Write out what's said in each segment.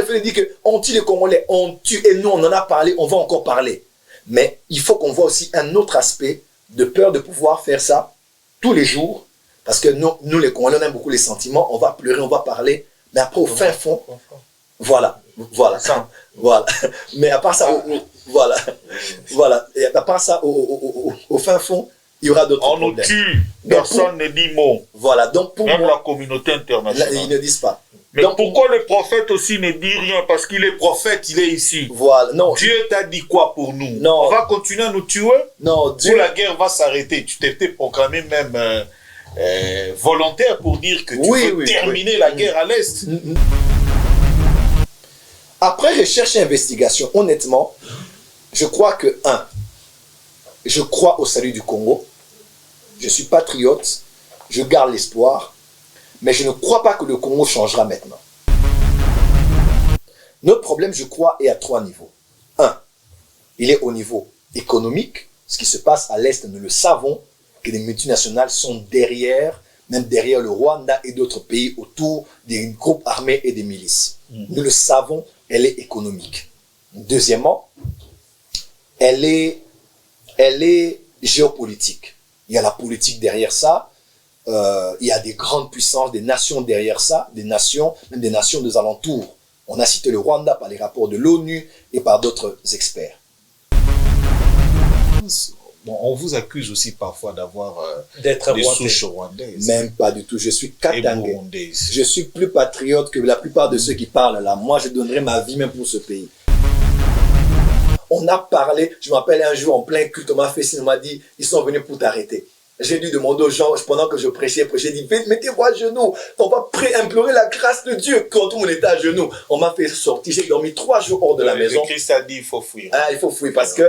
fait dire qu'on tue les Congolais, on tue, et nous on en a parlé, on va encore parler. Mais il faut qu'on voit aussi un autre aspect de peur de pouvoir faire ça tous les jours. Parce que nous les Congolais, on aime beaucoup les sentiments, on va pleurer, on va parler, mais après au fin fond, voilà. Voilà. Mais à part ça, voilà. Et à part ça, au fin fond, il y aura d'autres problèmes. On nous tue, personne ne dit mot. Voilà, donc pour même moi, la communauté internationale. Ils ne disent pas. Mais donc, pourquoi le prophète aussi ne dit rien? Parce qu'il est prophète, il est ici. Voilà, non. Dieu t'a dit quoi pour nous? Non. On va continuer à nous tuer? Non, Dieu. Ou la guerre va s'arrêter? Tu t'étais proclamé même volontaire pour dire que tu veux terminer la guerre à l'Est. Après recherche et investigation, honnêtement, je crois que, je crois au salut du Congo. Je suis patriote, je garde l'espoir, mais je ne crois pas que le Congo changera maintenant. Notre problème, je crois, est à 3 niveaux. Il est au niveau économique. Ce qui se passe à l'Est, nous le savons, que les multinationales sont derrière, même derrière le Rwanda et d'autres pays autour des groupes armés et des milices. Nous le savons, elle est économique. Deuxièmement, elle est géopolitique. Il y a la politique derrière ça. Il y a des grandes puissances, des nations derrière ça, des nations, même des nations des alentours. On a cité le Rwanda par les rapports de l'ONU et par d'autres experts. Bon, on vous accuse aussi parfois d'avoir d'être des souches rwandaises. Même pas du tout. Je suis katangais. Je suis plus patriote que la plupart de ceux qui parlent là. Moi, je donnerais ma vie même pour ce pays. On a parlé, je me rappelle un jour en plein culte, on m'a fait signe, on m'a dit, ils sont venus pour t'arrêter. J'ai dû demander aux gens, pendant que je prêchais, j'ai dit, mettez-vous à genoux, on va implorer la grâce de Dieu quand tout le monde était à genoux. On m'a fait sortir, j'ai dormi 3 jours hors de la maison. Le Christ a dit, il faut fuir. Ah, il faut fuir parce que...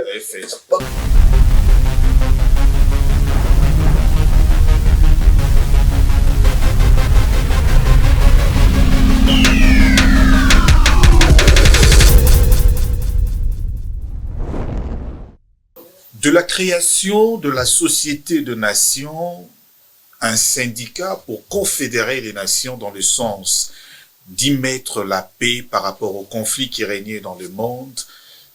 De la création de la Société de Nations, un syndicat pour confédérer les nations dans le sens d'y mettre la paix par rapport aux conflits qui régnaient dans le monde,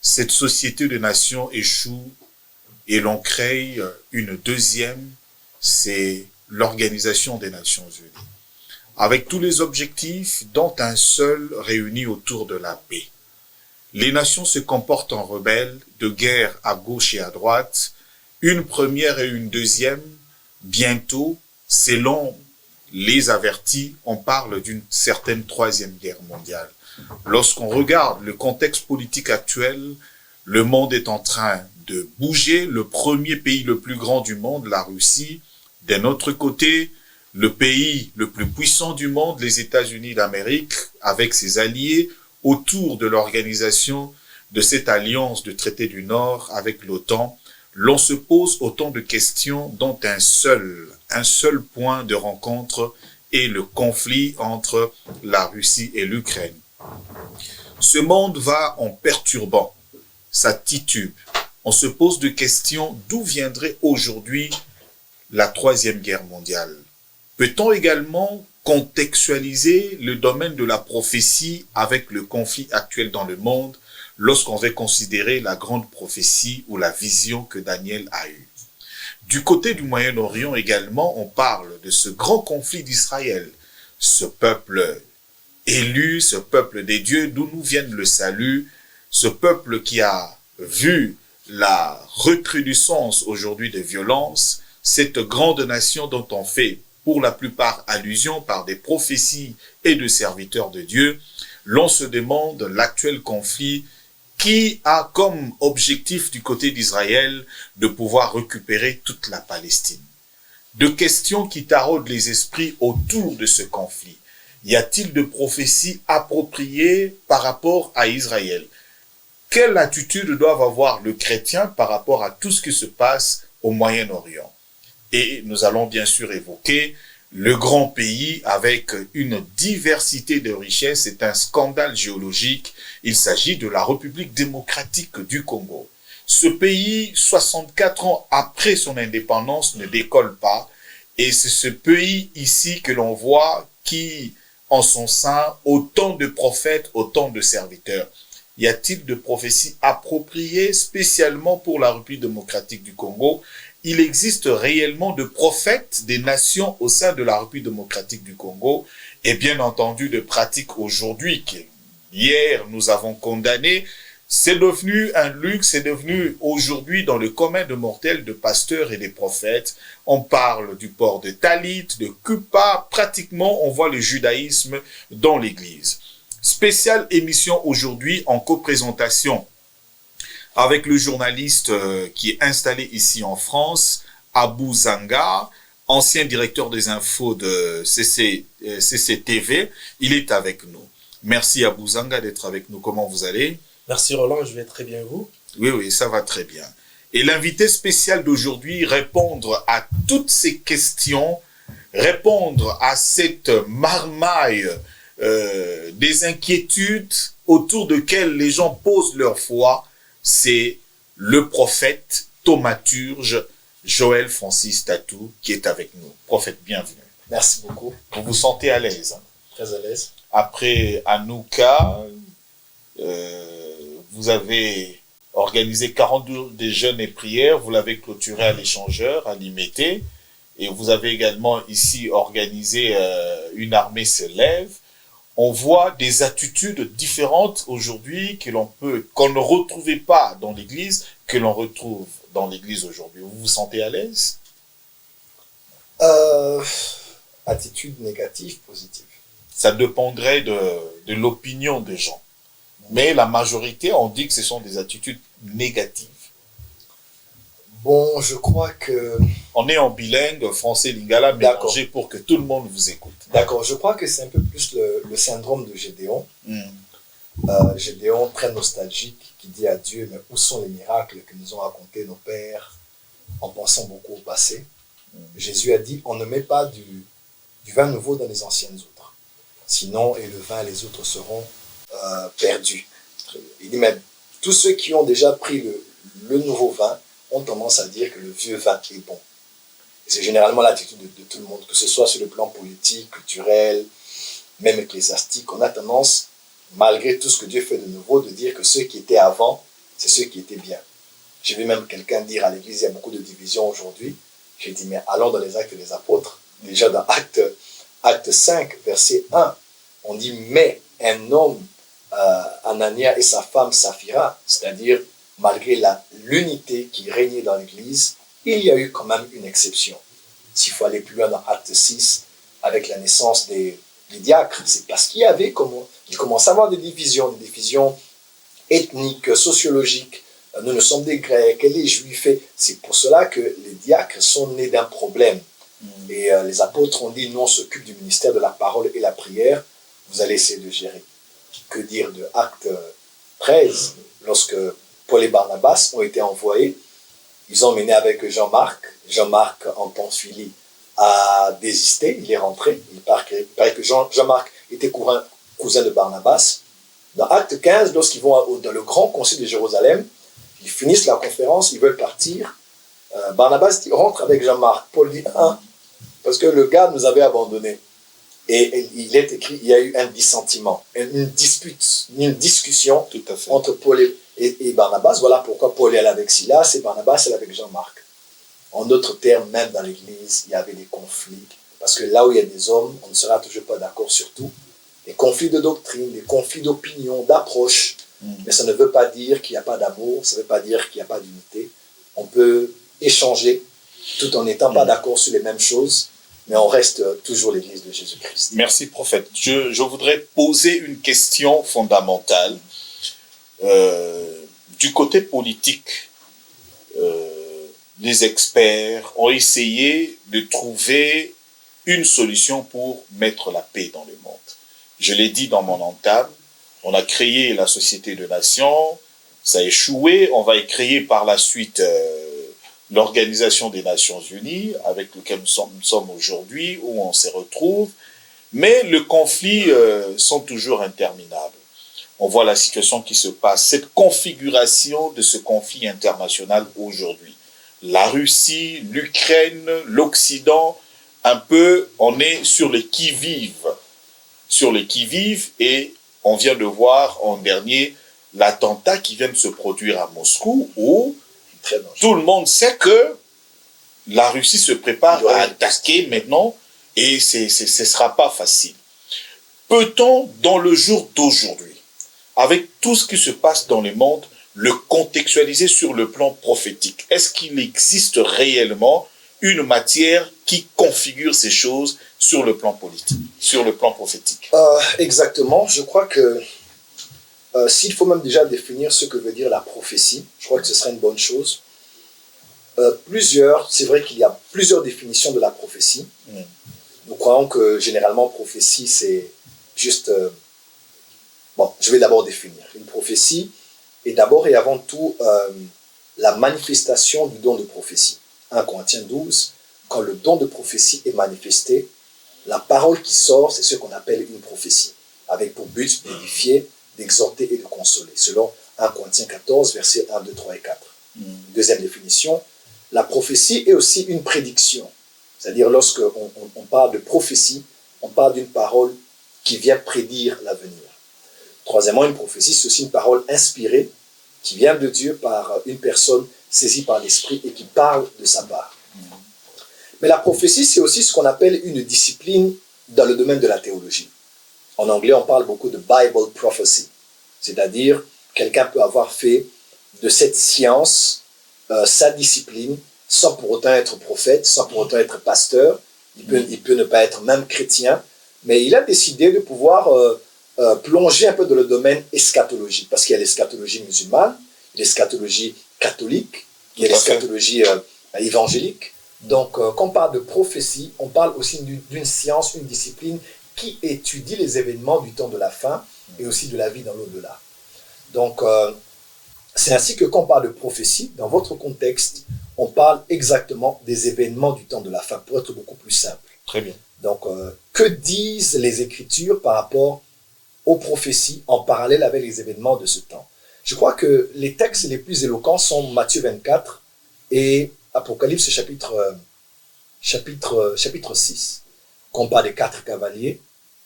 cette Société de Nations échoue et l'on crée une deuxième, c'est l'Organisation des Nations Unies, avec tous les objectifs dont un seul réuni autour de la paix. Les nations se comportent en rebelles, de guerre à gauche et à droite, une première et une deuxième. Bientôt, selon les avertis, on parle d'une certaine 3e guerre mondiale. Lorsqu'on regarde le contexte politique actuel, le monde est en train de bouger. Le premier pays le plus grand du monde, la Russie, d'un autre côté, le pays le plus puissant du monde, les États-Unis d'Amérique, avec ses alliés, autour de l'organisation de cette alliance de traité du Nord avec l'OTAN, l'on se pose autant de questions dont un seul point de rencontre est le conflit entre la Russie et l'Ukraine. Ce monde va en perturbant, ça titube. On se pose de questions d'où viendrait aujourd'hui la 3e guerre mondiale. Peut-on également contextualiser le domaine de la prophétie avec le conflit actuel dans le monde lorsqu'on veut considérer la grande prophétie ou la vision que Daniel a eue. Du côté du Moyen-Orient également, on parle de ce grand conflit d'Israël, ce peuple élu, ce peuple des dieux, d'où nous vient le salut, ce peuple qui a vu la recrudescence aujourd'hui de violence, cette grande nation dont on fait pour la plupart allusion par des prophéties et de serviteurs de Dieu, l'on se demande l'actuel conflit qui a comme objectif du côté d'Israël de pouvoir récupérer toute la Palestine. De questions qui taraudent les esprits autour de ce conflit. Y a-t-il de prophéties appropriées par rapport à Israël? Quelle attitude doivent avoir le chrétien par rapport à tout ce qui se passe au Moyen-Orient? Et nous allons bien sûr évoquer le grand pays avec une diversité de richesses. C'est un scandale géologique. Il s'agit de la République démocratique du Congo. Ce pays, 64 ans après son indépendance, ne décolle pas. Et c'est ce pays ici que l'on voit qui en son sein autant de prophètes, autant de serviteurs. Y a-t-il de prophéties appropriées spécialement pour la République démocratique du Congo? Il existe réellement de prophètes des nations au sein de la République démocratique du Congo et bien entendu de pratiques aujourd'hui qu'hier nous avons condamnées. C'est devenu un luxe, c'est devenu aujourd'hui dans le commun de mortels de pasteurs et des prophètes. On parle du port de talit, de kupa, pratiquement on voit le judaïsme dans l'église. Spéciale émission aujourd'hui en coprésentation avec le journaliste qui est installé ici en France, Abou Zanga, ancien directeur des infos de CCTV. Il est avec nous. Merci Abou Zanga d'être avec nous. Comment vous allez? Merci Roland, je vais très bien, vous? Oui, ça va très bien. Et l'invité spécial d'aujourd'hui, répondre à toutes ces questions, répondre à cette marmaille des inquiétudes autour desquelles les gens posent leur foi, c'est le prophète thaumaturge Joël Francis Tatou qui est avec nous. Prophète, bienvenue. Merci beaucoup. Vous vous sentez à l'aise? Très à l'aise. Après Anouka, vous avez organisé 40 jours de jeûne et prières, vous l'avez clôturé à l'Échangeur, à l'Imété, et vous avez également ici organisé une armée se lève. On voit des attitudes différentes aujourd'hui qu'on ne retrouvait pas dans l'église, que l'on retrouve dans l'église aujourd'hui. Vous vous sentez à l'aise? Attitude négative, positive. Ça dépendrait de l'opinion des gens. Mais la majorité, on dit que ce sont des attitudes négatives. Bon, je crois que... On est en bilingue, français-lingala, mélangé pour que tout le monde vous écoute. D'accord, je crois que c'est un peu plus le syndrome de Gédéon. Gédéon, très nostalgique, qui dit à Dieu, mais où sont les miracles que nous ont racontés nos pères en pensant beaucoup au passé? Jésus a dit, on ne met pas du vin nouveau dans les anciennes outres. Sinon, et le vin et les outres seront perdus. Il dit, mais tous ceux qui ont déjà pris le nouveau vin ont tendance à dire que le vieux vin est bon. C'est généralement l'attitude de tout le monde, que ce soit sur le plan politique, culturel, même ecclésiastique. On a tendance, malgré tout ce que Dieu fait de nouveau, de dire que ceux qui étaient avant, c'est ceux qui étaient bien. J'ai vu même quelqu'un dire à l'église, il y a beaucoup de divisions aujourd'hui. J'ai dit, mais allons dans les actes des apôtres. Déjà dans acte 5, verset 1, on dit, mais un homme, Anania et sa femme Saphira, c'est-à-dire malgré l'unité qui régnait dans l'église, il y a eu quand même une exception. S'il faut aller plus loin dans acte 6, avec la naissance des diacres, c'est parce qu'il y avait, il commençait à avoir des divisions ethniques, sociologiques. Nous ne sommes des Grecs et les Juifs. C'est pour cela que les diacres sont nés d'un problème. Et les apôtres ont dit, nous on s'occupe du ministère de la parole et la prière, vous allez essayer de gérer. Que dire de acte 13, lorsque Paul et Barnabas ont été envoyés, ils ont mené avec Jean-Marc en Pamphylie a désisté, il est rentré, il paraît que Jean-Marc était cousin de Barnabas. Dans acte 15, lorsqu'ils vont dans le grand concile de Jérusalem, ils finissent la conférence, ils veulent partir. Barnabas dit, rentre avec Jean-Marc. Paul dit, parce que le gars nous avait abandonnés. Et il est écrit, il y a eu un dissentiment, une dispute, une discussion entre Paul et Barnabas. Voilà pourquoi Paul est allé avec Silas et Barnabas est allé avec Jean-Marc. En d'autres termes, même dans l'église, il y avait des conflits. Parce que là où il y a des hommes, on ne sera toujours pas d'accord sur tout. Des conflits de doctrine, des conflits d'opinion, d'approche. Mais ça ne veut pas dire qu'il n'y a pas d'amour, ça ne veut pas dire qu'il n'y a pas d'unité. On peut échanger tout en n'étant pas d'accord sur les mêmes choses. Mais on reste toujours l'Église de Jésus-Christ. Merci, prophète. Je voudrais poser une question fondamentale. Du côté politique, les experts ont essayé de trouver une solution pour mettre la paix dans le monde. Je l'ai dit dans mon entame, on a créé la Société de Nations, ça a échoué, on va créer par la suite l'Organisation des Nations Unies, avec laquelle nous sommes aujourd'hui, où on se retrouve, mais les conflits sont toujours interminables. On voit la situation qui se passe, cette configuration de ce conflit international aujourd'hui. La Russie, l'Ukraine, l'Occident, un peu, on est sur les qui-vive sur les qui-vive et on vient de voir en dernier l'attentat qui vient de se produire à Moscou où tout le monde sait que la Russie se prépare à attaquer maintenant et ce ne sera pas facile. Peut-on, dans le jour d'aujourd'hui, avec tout ce qui se passe dans le monde, le contextualiser sur le plan prophétique? Est-ce qu'il existe réellement une matière qui configure ces choses sur le plan politique, sur le plan prophétique? Exactement. Je crois que s'il faut même déjà définir ce que veut dire la prophétie, je crois que ce serait une bonne chose. C'est vrai qu'il y a plusieurs définitions de la prophétie. Nous croyons que généralement, prophétie, c'est juste... je vais d'abord définir. Une prophétie est d'abord et avant tout la manifestation du don de prophétie. 1 Corinthiens 12, quand le don de prophétie est manifesté, la parole qui sort, c'est ce qu'on appelle une prophétie, avec pour but d'édifier, d'exhorter et de consoler, selon 1 Corinthiens 14, versets 1, 2, 3 et 4. Deuxième définition, la prophétie est aussi une prédiction. C'est-à-dire, lorsque on parle de prophétie, on parle d'une parole qui vient prédire l'avenir. Troisièmement, une prophétie, c'est aussi une parole inspirée qui vient de Dieu par une personne saisie par l'Esprit et qui parle de sa part. Mais la prophétie, c'est aussi ce qu'on appelle une discipline dans le domaine de la théologie. En anglais, on parle beaucoup de Bible prophecy, c'est-à-dire quelqu'un peut avoir fait de cette science sa discipline sans pour autant être prophète, sans pour autant être pasteur. Il peut ne pas être même chrétien, mais il a décidé de pouvoir plonger un peu dans le domaine eschatologique, parce qu'il y a l'eschatologie musulmane, l'eschatologie catholique, il y a l'eschatologie évangélique. Donc, quand on parle de prophétie, on parle aussi d'une science, une discipline qui étudie les événements du temps de la fin et aussi de la vie dans l'au-delà. Donc, c'est ainsi que quand on parle de prophétie, dans votre contexte, on parle exactement des événements du temps de la fin, pour être beaucoup plus simple. Très bien. Donc, que disent les Écritures par rapport aux prophéties en parallèle avec les événements de ce temps? Je crois que les textes les plus éloquents sont Matthieu 24 et Apocalypse chapitre 6, quand on parle des 4 cavaliers,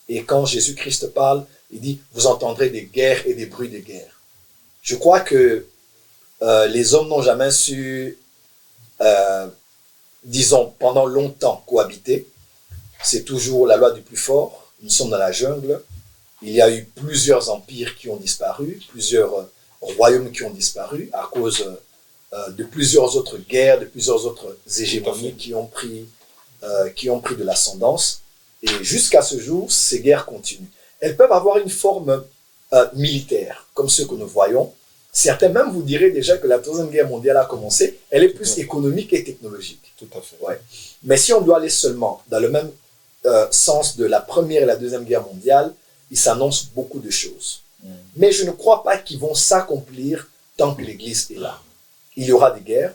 et quand Jésus-Christ parle, il dit « Vous entendrez des guerres et des bruits de guerre ». Je crois que les hommes n'ont jamais su, disons, pendant longtemps cohabiter. C'est toujours la loi du plus fort. Nous sommes dans la jungle. Il y a eu plusieurs empires qui ont disparu, plusieurs royaumes qui ont disparu à cause de plusieurs autres guerres, de plusieurs autres hégémonies qui ont pris de l'ascendance. Et jusqu'à ce jour, ces guerres continuent. Elles peuvent avoir une forme militaire, comme ceux que nous voyons. Certains même vous diraient déjà que la Troisième Guerre mondiale a commencé. Elle est plus économique et technologique. Tout à fait. Ouais. Mais si on doit aller seulement dans le même sens de la Première et la Deuxième Guerre mondiale, il s'annonce beaucoup de choses. Mais je ne crois pas qu'ils vont s'accomplir tant que l'Église est là. Il y aura des guerres,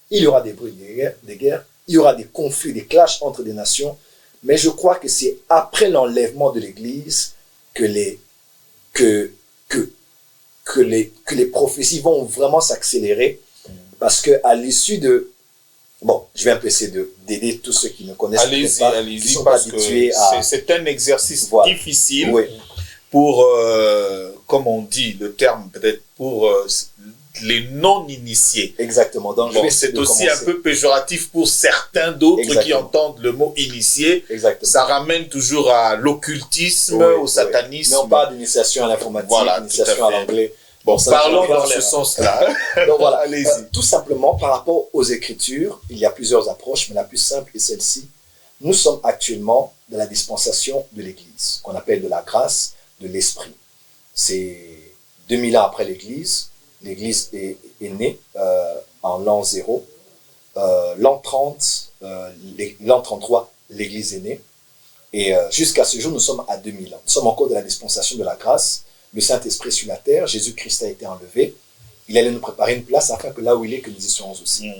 il y aura des bruits des guerres, il y aura des conflits, des clashs entre des nations, mais je crois que c'est après l'enlèvement de l'Église que les prophéties vont vraiment s'accélérer, parce qu'à l'issue de... Bon, je vais un peu essayer d'aider tous ceux qui ne connaissent pas, qui ne sont pas habitués à... C'est un exercice difficile pour, comme on dit, le terme peut-être pour les non-initiés. Exactement. Donc, bon, c'est aussi un peu péjoratif pour certains d'autres qui entendent le mot initié. Exactement. Ça ramène toujours à l'occultisme, au satanisme. Mais on parle d'initiation à l'informatique, d'initiation à l'anglais. Bon, parlons dans ce sens-là. Donc voilà, allez-y. Tout simplement, par rapport aux Écritures, il y a plusieurs approches, mais la plus simple est celle-ci. Nous sommes actuellement dans la dispensation de l'Église, qu'on appelle de la grâce de l'Esprit. C'est 2000 ans après l'Église. L'Église est née en l'an 0. L'an 30, l'an 33, l'Église est née. Et jusqu'à ce jour, nous sommes à 2000 ans. Nous sommes encore dans la dispensation de la grâce. Le Saint-Esprit sur la terre, Jésus-Christ a été enlevé. Il allait nous préparer une place afin que là où il est, que nous y soyons aussi.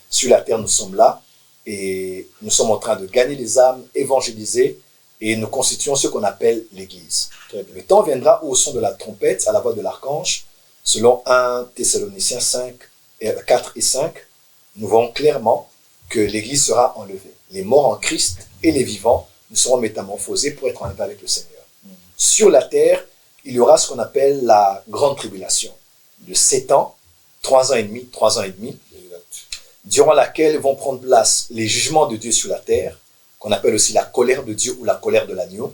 Sur la terre, nous sommes là et nous sommes en train de gagner les âmes, évangéliser, et nous constituons ce qu'on appelle l'Église. Le temps viendra où, au son de la trompette, à la voix de l'archange, selon 1 Thessaloniciens 4 et 5, nous voyons clairement que l'Église sera enlevée. Les morts en Christ et les vivants nous seront métamorphosés pour être enlevés avec le Seigneur. sur la terre, il y aura ce qu'on appelle la grande tribulation de 7 ans, 3 ans et demi, durant laquelle vont prendre place les jugements de Dieu sur la terre, qu'on appelle aussi la colère de Dieu ou la colère de l'agneau.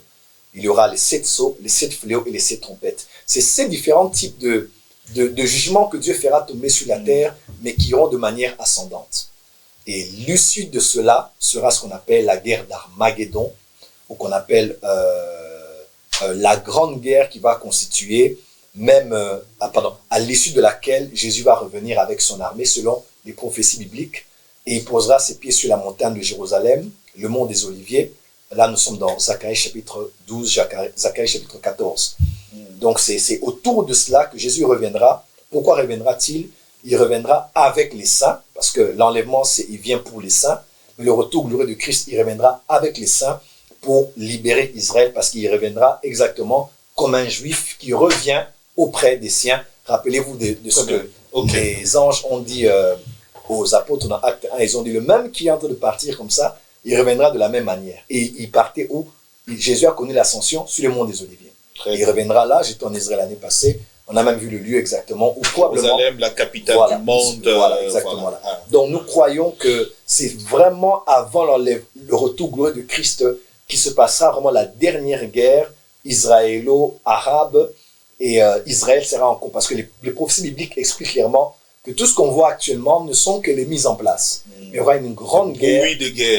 Il y aura les 7 sceaux, les 7 fléaux et les 7 trompettes. C'est ces différents types de jugements que Dieu fera tomber sur la terre, mais qui iront de manière ascendante. Et l'issue de cela sera ce qu'on appelle la guerre d'Armageddon, ou qu'on appelle la grande guerre qui va constituer même à l'issue de laquelle Jésus va revenir avec son armée selon les prophéties bibliques, et il posera ses pieds sur la montagne de Jérusalem, le mont des Oliviers. Là, nous sommes dans Zacharie chapitre 12, Zacharie chapitre 14. Donc, c'est autour de cela que Jésus reviendra. Pourquoi reviendra-t-il? Il reviendra avec les saints, parce que l'enlèvement, il vient pour les saints, mais le retour glorieux de Christ, il reviendra avec les saints pour libérer Israël, parce qu'il reviendra exactement comme un juif qui revient auprès des siens. Rappelez-vous de ce que les anges ont dit aux apôtres dans Acte 1. Ils ont dit, le même qui est en train de partir comme ça, il reviendra de la même manière. Et il partait où? Jésus a connu l'ascension sur le mont des Oliviers. Il reviendra là. J'étais en Israël l'année passée. On a même vu le lieu exactement où probablement Jérusalem, la capitale du monde. Voilà, exactement là. Donc nous croyons que c'est vraiment avant le retour glorieux de Christ qui se passera vraiment la dernière guerre israélo-arabe, et Israël sera en cours. Parce que les prophéties bibliques expliquent clairement que tout ce qu'on voit actuellement ne sont que les mises en place. Il y aura une grande guerre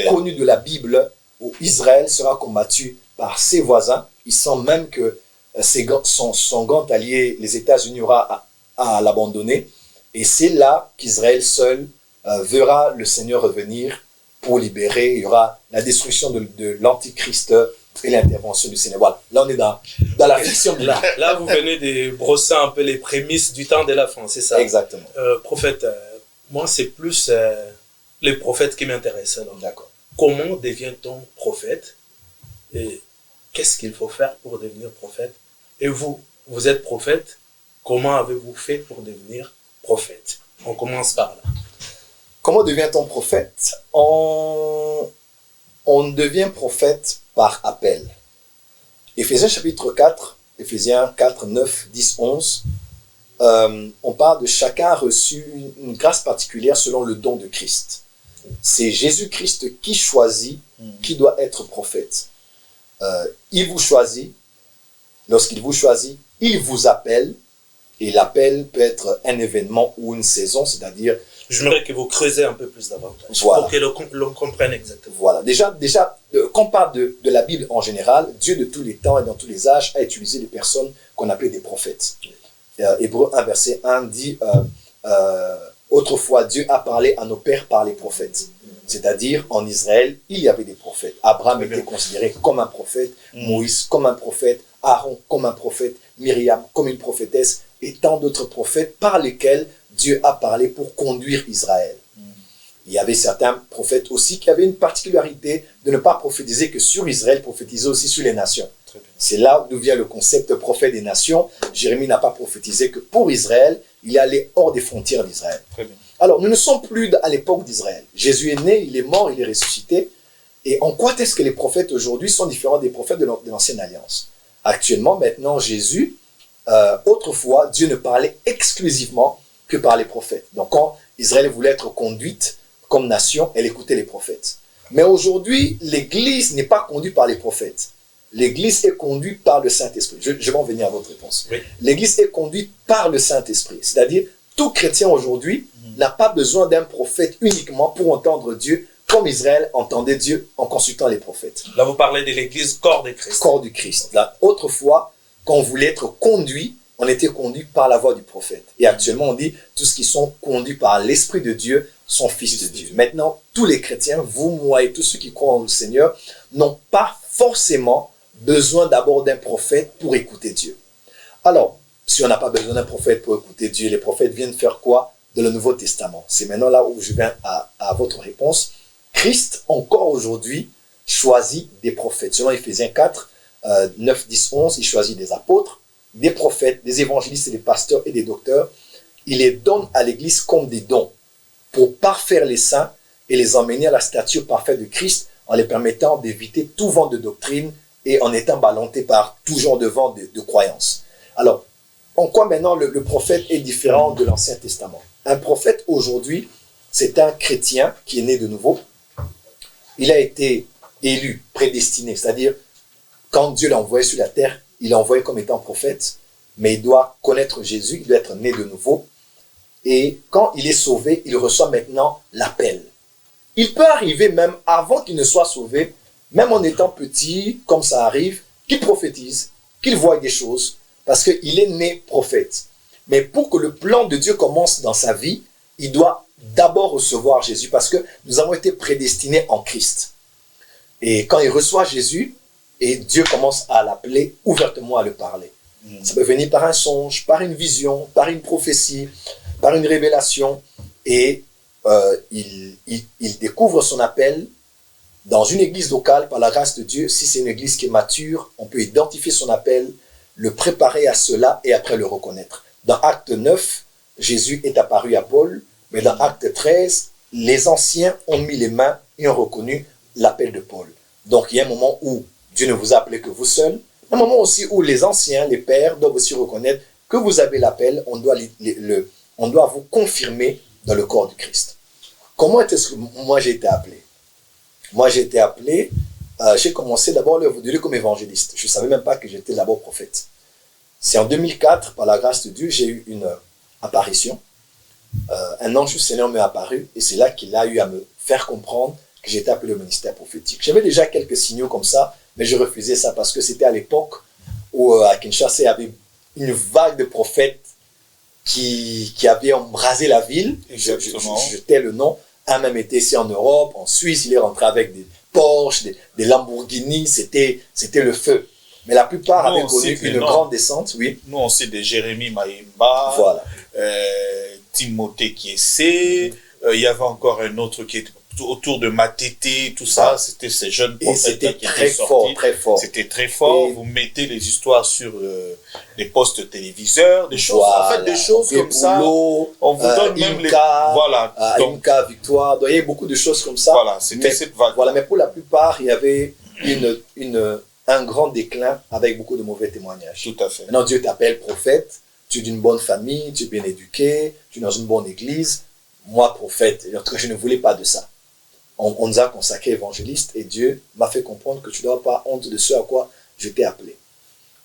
connue de la Bible où Israël sera combattu par ses voisins. Il semble même que son grand allié, les États-Unis, aura à l'abandonner. Et c'est là qu'Israël seul verra le Seigneur revenir pour libérer. Il y aura la destruction de l'Antichrist et l'intervention du Seigneur. Voilà. Là, on est dans la fiction. Là, vous venez de brosser un peu les prémices du temps de la fin, c'est ça? Exactement. Prophète, moi, c'est plus les prophètes qui m'intéressent. D'accord. Comment devient-on prophète? Et qu'est-ce qu'il faut faire pour devenir prophète? Et vous êtes prophète, comment avez-vous fait pour devenir prophète? On commence par là. Comment devient-on prophète? On devient prophète par appel. Éphésiens chapitre 4, Éphésiens 4, 9, 10, 11, on parle de chacun a reçu une grâce particulière selon le don de Christ. C'est Jésus-Christ qui choisit qui doit être prophète. Il vous choisit. Lorsqu'il vous choisit, il vous appelle. Et l'appel peut être un événement ou une saison, c'est-à-dire... J'aimerais que vous creusez un peu plus davantage, voilà, pour que l'on comprenne exactement. Voilà. Déjà, quand on parle de la Bible en général, Dieu de tous les temps et dans tous les âges a utilisé des personnes qu'on appelait des prophètes. Hébreux 1, verset 1 dit autrefois, Dieu a parlé à nos pères par les prophètes. C'est-à-dire, en Israël, il y avait des prophètes. Abraham était considéré comme un prophète, Moïse comme un prophète, Aaron comme un prophète, Myriam comme une prophétesse, et tant d'autres prophètes par lesquels Dieu a parlé pour conduire Israël. Il y avait certains prophètes aussi qui avaient une particularité de ne pas prophétiser que sur Israël, prophétiser aussi sur les nations. C'est là d'où vient le concept prophète des nations. Jérémie n'a pas prophétisé que pour Israël, il est allé hors des frontières d'Israël. Alors, nous ne sommes plus à l'époque d'Israël. Jésus est né, il est mort, il est ressuscité. Et en quoi est-ce que les prophètes aujourd'hui sont différents des prophètes de l'ancienne alliance? Actuellement, maintenant, Jésus, autrefois, Dieu ne parlait exclusivement que par les prophètes. Donc, quand Israël voulait être conduite comme nation, elle écoutait les prophètes. Mais aujourd'hui, l'Église n'est pas conduite par les prophètes. L'Église est conduite par le Saint-Esprit. Je vais en venir à votre réponse. Oui. L'Église est conduite par le Saint-Esprit. C'est-à-dire, tout chrétien aujourd'hui n'a pas besoin d'un prophète uniquement pour entendre Dieu, comme Israël entendait Dieu en consultant les prophètes. Là, vous parlez de l'Église corps de Christ. Corps du Christ. Là, autrefois, quand on voulait être conduit, on était conduit par la voix du prophète. Et actuellement, on dit, tous ceux qui sont conduits par l'Esprit de Dieu sont fils de Dieu. Maintenant, tous les chrétiens, vous, moi et tous ceux qui croient en le Seigneur, n'ont pas forcément besoin d'abord d'un prophète pour écouter Dieu. Alors, si on n'a pas besoin d'un prophète pour écouter Dieu, les prophètes viennent faire quoi dans le Nouveau Testament? C'est maintenant là où je viens à votre réponse. Christ, encore aujourd'hui, choisit des prophètes. Selon Éphésiens 4, 9, 10, 11, il choisit des apôtres, des prophètes, des évangélistes, des pasteurs et des docteurs. Il les donne à l'Église comme des dons pour parfaire les saints et les emmener à la stature parfaite de Christ en les permettant d'éviter tout vent de doctrine et en étant ballotté par tout genre de vent de croyances. Alors, en quoi maintenant le prophète est différent de l'Ancien Testament? Un prophète aujourd'hui, c'est un chrétien qui est né de nouveau. Il a été élu, prédestiné, c'est-à-dire quand Dieu l'a envoyé sur la terre, il l'a envoyé comme étant prophète, mais il doit connaître Jésus, il doit être né de nouveau. Et quand il est sauvé, il reçoit maintenant l'appel. Il peut arriver même avant qu'il ne soit sauvé, même en étant petit, comme ça arrive, qu'il prophétise, qu'il voie des choses, parce qu'il est né prophète. Mais pour que le plan de Dieu commence dans sa vie, il doit d'abord recevoir Jésus, parce que nous avons été prédestinés en Christ. Et quand il reçoit Jésus, et Dieu commence à l'appeler ouvertement, à le parler. Ça peut venir par un songe, par une vision, par une prophétie, par une révélation, et il découvre son appel dans une église locale par la grâce de Dieu. Si c'est une église qui est mature, on peut identifier son appel, le préparer à cela et après le reconnaître. Dans Acte 9, Jésus est apparu à Paul, mais dans Acte 13, les anciens ont mis les mains et ont reconnu l'appel de Paul. Donc il y a un moment où Dieu ne vous a appelé que vous seul, un moment aussi où les anciens, les pères, doivent aussi reconnaître que vous avez l'appel, on doit vous confirmer dans le corps du Christ. Comment est-ce que moi j'ai été appelé? Moi j'ai été appelé, j'ai commencé d'abord l'œuvre de Dieu comme évangéliste. Je ne savais même pas que j'étais d'abord prophète. C'est en 2004, par la grâce de Dieu, j'ai eu une apparition. Un ange du Seigneur m'est apparu et c'est là qu'il a eu à me faire comprendre que j'étais appelé au ministère prophétique. J'avais déjà quelques signaux comme ça, mais je refusais ça parce que c'était à l'époque où à Kinshasa, il y avait une vague de prophètes qui avaient embrasé la ville. Je tais le nom. Un même était ici en Europe, en Suisse, il est rentré avec des Porsche, des Lamborghini, c'était le feu. Mais la plupart avaient connu une grande descente, oui. Nous, on sait de Jérémie Maïmba, voilà. Timothée Kiessé, il y avait encore un autre qui était autour de Matété, tout ça, c'était ces jeunes prophètes qui étaient sortis. Très fort. C'était très fort. Vous mettez les histoires sur les postes téléviseurs, des choses, en fait, des choses comme ça. On vous donne même les... Voilà. Inca, Victoire, il y avait beaucoup de choses comme ça. Voilà, c'était cette vague. Voilà, mais pour la plupart, il y avait un grand déclin avec beaucoup de mauvais témoignages. Tout à fait. Maintenant, Dieu t'appelle prophète, tu es d'une bonne famille, tu es bien éduqué, tu es dans une bonne église. Moi, prophète, je ne voulais pas de ça. On nous a consacré évangéliste et Dieu m'a fait comprendre que tu n'auras pas honte de ce à quoi je t'ai appelé.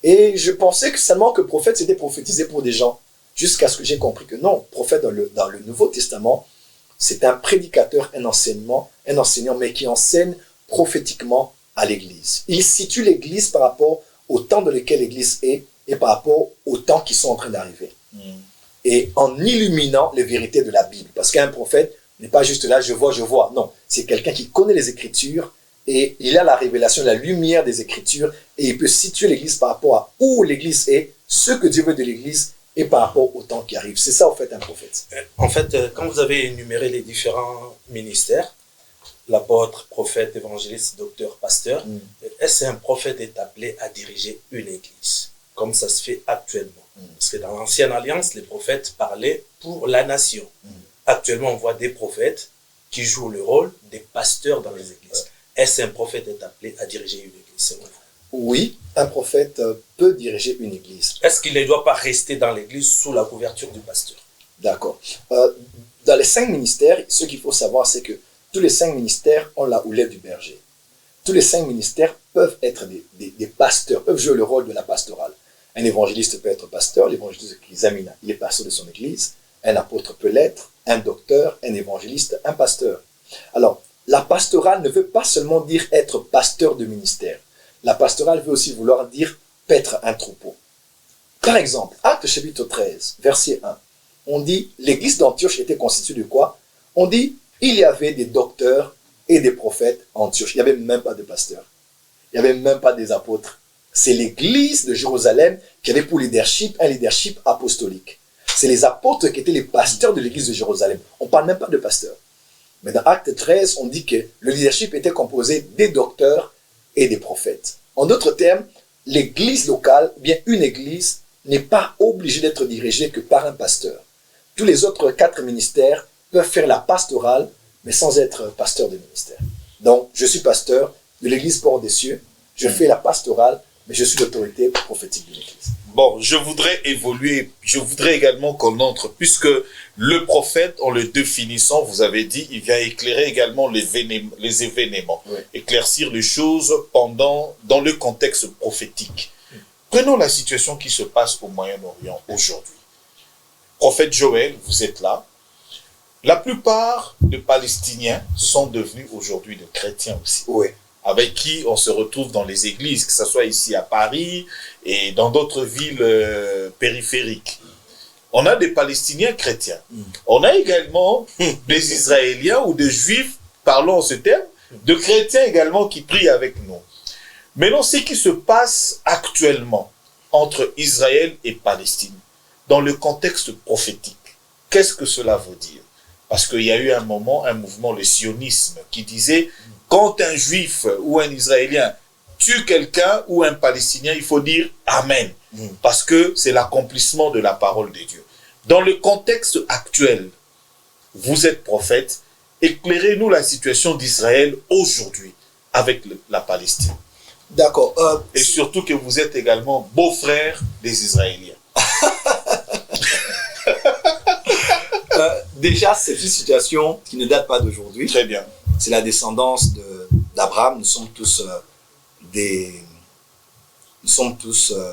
Et je pensais que seulement que prophète, c'était prophétiser pour des gens, jusqu'à ce que j'ai compris que non, prophète dans le Nouveau Testament, c'est un prédicateur, un enseignant, mais qui enseigne prophétiquement à l'Église. Il situe l'Église par rapport au temps dans lequel l'Église est et par rapport aux temps qui sont en train d'arriver. Et en illuminant les vérités de la Bible. Parce qu'un prophète n'est pas juste là, je vois. Non, c'est quelqu'un qui connaît les Écritures et il a la révélation, la lumière des Écritures et il peut situer l'Église par rapport à où l'Église est, ce que Dieu veut de l'Église et par rapport au temps qui arrive. C'est ça, en fait, un prophète. En fait, quand vous avez énuméré les différents ministères, l'apôtre, prophète, évangéliste, docteur, pasteur, est-ce qu'un prophète est appelé à diriger une église, comme ça se fait actuellement? Parce que dans l'ancienne alliance, les prophètes parlaient pour la nation. Actuellement, on voit des prophètes qui jouent le rôle des pasteurs dans les églises. Est-ce qu'un prophète est appelé à diriger une église, selon vous? Oui, un prophète peut diriger une église. Est-ce qu'il ne doit pas rester dans l'église sous la couverture du pasteur? D'accord. Dans les 5 ministères, ce qu'il faut savoir, c'est que tous les 5 ministères ont la houlette du berger. Tous les 5 ministères peuvent être des pasteurs, peuvent jouer le rôle de la pastorale. Un évangéliste peut être pasteur, l'évangéliste Kizamina, il est pasteur de son église. Un apôtre peut l'être, un docteur, un évangéliste, un pasteur. Alors, la pastorale ne veut pas seulement dire être pasteur de ministère. La pastorale veut aussi vouloir dire paître un troupeau. Par exemple, Acte chapitre 13, verset 1, on dit, l'église d'Antioche était constituée de quoi? On dit, il y avait des docteurs et des prophètes à Antioche. Il n'y avait même pas de pasteurs. Il n'y avait même pas des apôtres. C'est l'église de Jérusalem qui avait pour leadership un leadership apostolique. C'est les apôtres qui étaient les pasteurs de l'église de Jérusalem. On ne parle même pas de pasteurs. Mais dans Acte 13, on dit que le leadership était composé des docteurs et des prophètes. En d'autres termes, l'église locale, bien une église, n'est pas obligée d'être dirigée que par un pasteur. Tous les autres 4 ministères peuvent faire la pastorale, mais sans être pasteur de ministère. Donc, je suis pasteur de l'église Port des Cieux. Je fais la pastorale, mais je suis l'autorité prophétique de l'Église. Bon, je voudrais également qu'on entre, puisque le prophète, en le définissant, vous avez dit, il vient éclairer également les événements, Oui. éclaircir les choses dans le contexte prophétique. Prenons la situation qui se passe au Moyen-Orient aujourd'hui. Prophète Joël, vous êtes là. La plupart des Palestiniens sont devenus aujourd'hui des chrétiens aussi, Oui. avec qui on se retrouve dans les églises, que ce soit ici à Paris et dans d'autres villes périphériques. On a des Palestiniens chrétiens. On a également des Israéliens ou des Juifs, parlons en ce terme, de chrétiens également qui prient avec nous. Maintenant, ce qui se passe actuellement entre Israël et Palestine, dans le contexte prophétique, qu'est-ce que cela veut dire? Parce qu'il y a eu un mouvement, le sionisme, qui disait, quand un Juif ou un Israélien tue quelqu'un ou un Palestinien, il faut dire Amen, parce que c'est l'accomplissement de la parole de Dieu. Dans le contexte actuel, vous êtes prophète, éclairez-nous la situation d'Israël aujourd'hui avec la Palestine. D'accord. Et surtout que vous êtes également beau-frère des Israéliens. Déjà, c'est une situation qui ne date pas d'aujourd'hui. Très bien. C'est la descendance d'Abraham. Nous sommes tous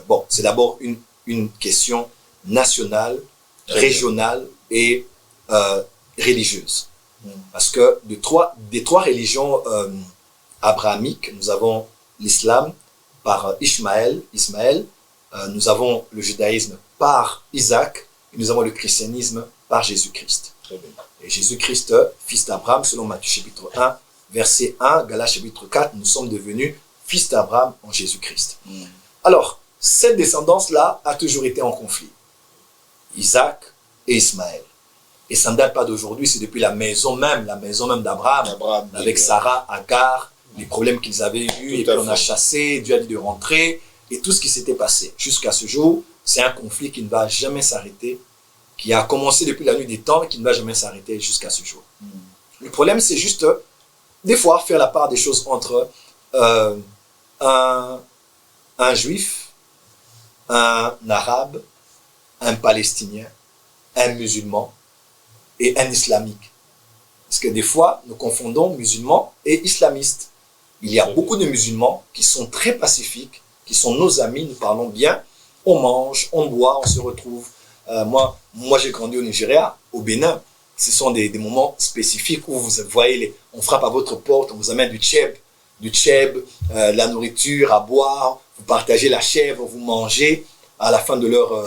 bon, c'est d'abord une question nationale, régionale et religieuse. Parce que des trois religions abrahamiques, nous avons l'islam par Ismaël, nous avons le judaïsme par Isaac, et nous avons le christianisme par Jésus-Christ. Et Jésus-Christ, fils d'Abraham, selon Matthieu chapitre 1, verset 1, Galates chapitre 4, nous sommes devenus fils d'Abraham en Jésus-Christ. Alors, cette descendance-là a toujours été en conflit. Isaac et Ismaël. Et ça ne date pas d'aujourd'hui, c'est depuis la maison même d'Abraham, avec Sarah, Agar, les problèmes qu'ils avaient eus, et puis on a chassé, Dieu a dit de rentrer, et tout ce qui s'était passé. Jusqu'à ce jour, c'est un conflit qui ne va jamais s'arrêter, qui a commencé depuis la nuit des temps et qui ne va jamais s'arrêter jusqu'à ce jour. Le problème, c'est juste, des fois, faire la part des choses entre un juif, un arabe, un palestinien, un musulman et un islamique. Parce que des fois, nous confondons musulmans et islamistes. Il y a beaucoup de musulmans qui sont très pacifiques, qui sont nos amis, nous parlons bien, on mange, on boit, on se retrouve. Moi, j'ai grandi au Nigeria, au Bénin. Ce sont des moments spécifiques où vous voyez, on frappe à votre porte, on vous amène du tchèb, la nourriture à boire, vous partagez la chèvre, vous mangez à la fin de leur...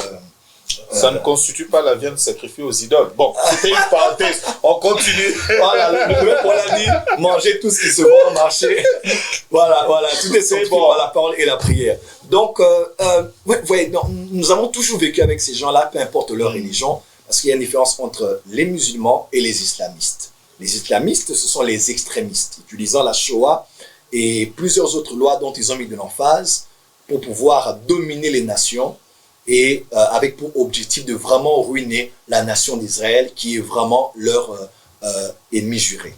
Ça ne constitue pas la viande sacrifiée aux idoles. Bon, c'était une parenthèse. On continue. Voilà, le Paul a dit, mangez tout ce qui se vend au marché. Voilà, tout est sorti par la parole et la prière. Donc, voyez, nous avons toujours vécu avec ces gens-là, peu importe leur religion, parce qu'il y a une différence entre les musulmans et les islamistes. Les islamistes, ce sont les extrémistes, utilisant la Shoah et plusieurs autres lois dont ils ont mis de l'emphase pour pouvoir dominer les nations et avec pour objectif de vraiment ruiner la nation d'Israël qui est vraiment leur ennemi juré.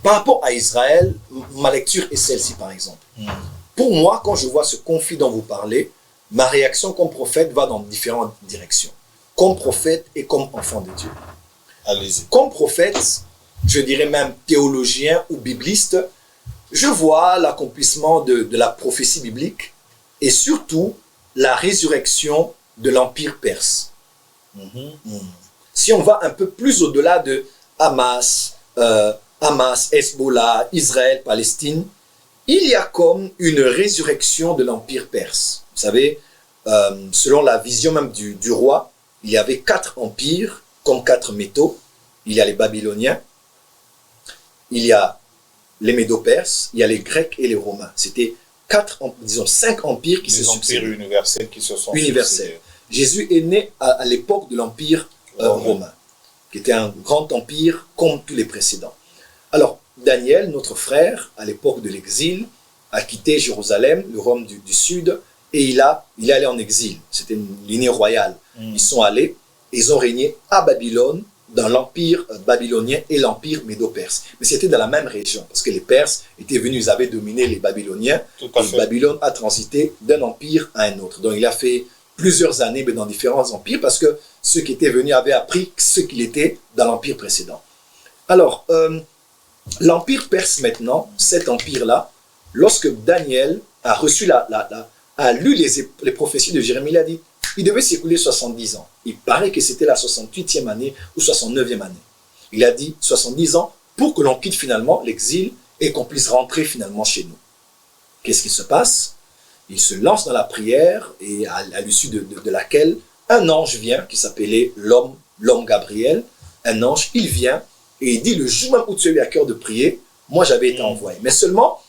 Par rapport à Israël, ma lecture est celle-ci par exemple. Pour moi, quand je vois ce conflit dont vous parlez, ma réaction comme prophète va dans différentes directions. Comme prophète et comme enfant de Dieu. Allez-y. Comme prophète, je dirais même théologien ou bibliste, je vois l'accomplissement de la prophétie biblique et surtout la résurrection de l'Empire perse. Si on va un peu plus au-delà de Hamas, Hezbollah, Israël, Palestine, il y a comme une résurrection de l'Empire perse. Vous savez, selon la vision même du roi, il y avait 4 empires, comme 4 métaux. Il y a les Babyloniens, il y a les Médo-Perses, il y a les Grecs et les Romains. C'était 5 empires qui se succèdent. Les empires universels qui se sont universels. Jésus est né à l'époque de l'Empire romain, qui était un grand empire comme tous les précédents. Alors, Daniel, notre frère, à l'époque de l'exil, a quitté Jérusalem, le Rome du Sud, et il est allé en exil. C'était une lignée royale. Ils sont allés, ils ont régné à Babylone dans l'empire babylonien et l'empire médo-perse. Mais c'était dans la même région, parce que les Perses étaient venus, ils avaient dominé les Babyloniens, et Babylone a transité d'un empire à un autre. Donc il a fait plusieurs années mais dans différents empires, parce que ceux qui étaient venus avaient appris ce qu'il était dans l'empire précédent. Alors, l'empire perse maintenant, cet empire-là, lorsque Daniel a reçu a lu les prophéties de Jérémie, il a dit, il devait s'écouler 70 ans. Il paraît que c'était la 68e année ou 69e année. Il a dit 70 ans pour que l'on quitte finalement l'exil et qu'on puisse rentrer finalement chez nous. Qu'est-ce qui se passe? Il se lance dans la prière et à l'issue de laquelle un ange vient qui s'appelait l'homme Gabriel. Un ange, il vient et il dit le jour même où tu as eu à cœur de prier, moi j'avais été envoyé. Mais seulement,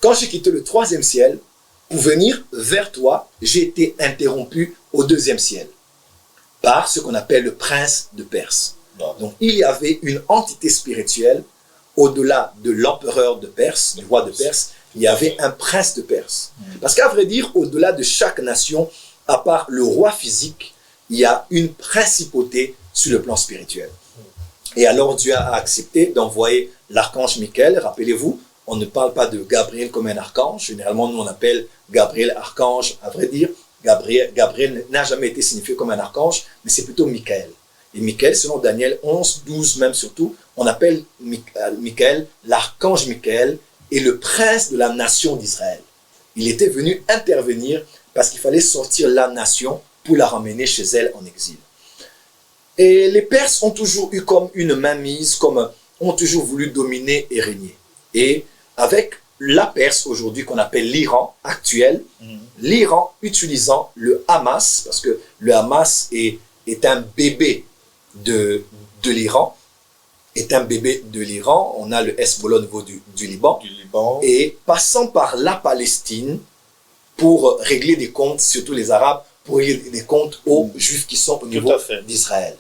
quand j'ai quitté le 3e ciel, pour venir vers toi, j'ai été interrompu au 2e ciel par ce qu'on appelle le prince de Perse. Donc il y avait une entité spirituelle au-delà de l'empereur de Perse, du roi de Perse, il y avait un prince de Perse. Parce qu'à vrai dire, au-delà de chaque nation, à part le roi physique, il y a une principauté sur le plan spirituel. Et alors Dieu a accepté d'envoyer l'archange Michael. Rappelez-vous, on ne parle pas de Gabriel comme un archange. Généralement, nous, on appelle Gabriel archange. À vrai dire, Gabriel n'a jamais été signifié comme un archange, mais c'est plutôt Michael. Et Michael, selon Daniel 11, 12 même surtout, on appelle Michael, l'archange Michael, et le prince de la nation d'Israël. Il était venu intervenir parce qu'il fallait sortir la nation pour la ramener chez elle en exil. Et les Perses ont toujours eu comme une mainmise, ont toujours voulu dominer et régner. Et avec la Perse aujourd'hui qu'on appelle l'Iran actuel, l'Iran utilisant le Hamas, parce que le Hamas est un bébé de l'Iran, on a le Hezbollah au niveau du Liban, et passant par la Palestine pour régler des comptes, surtout les Arabes, pour régler des comptes aux Juifs qui sont au niveau d'Israël.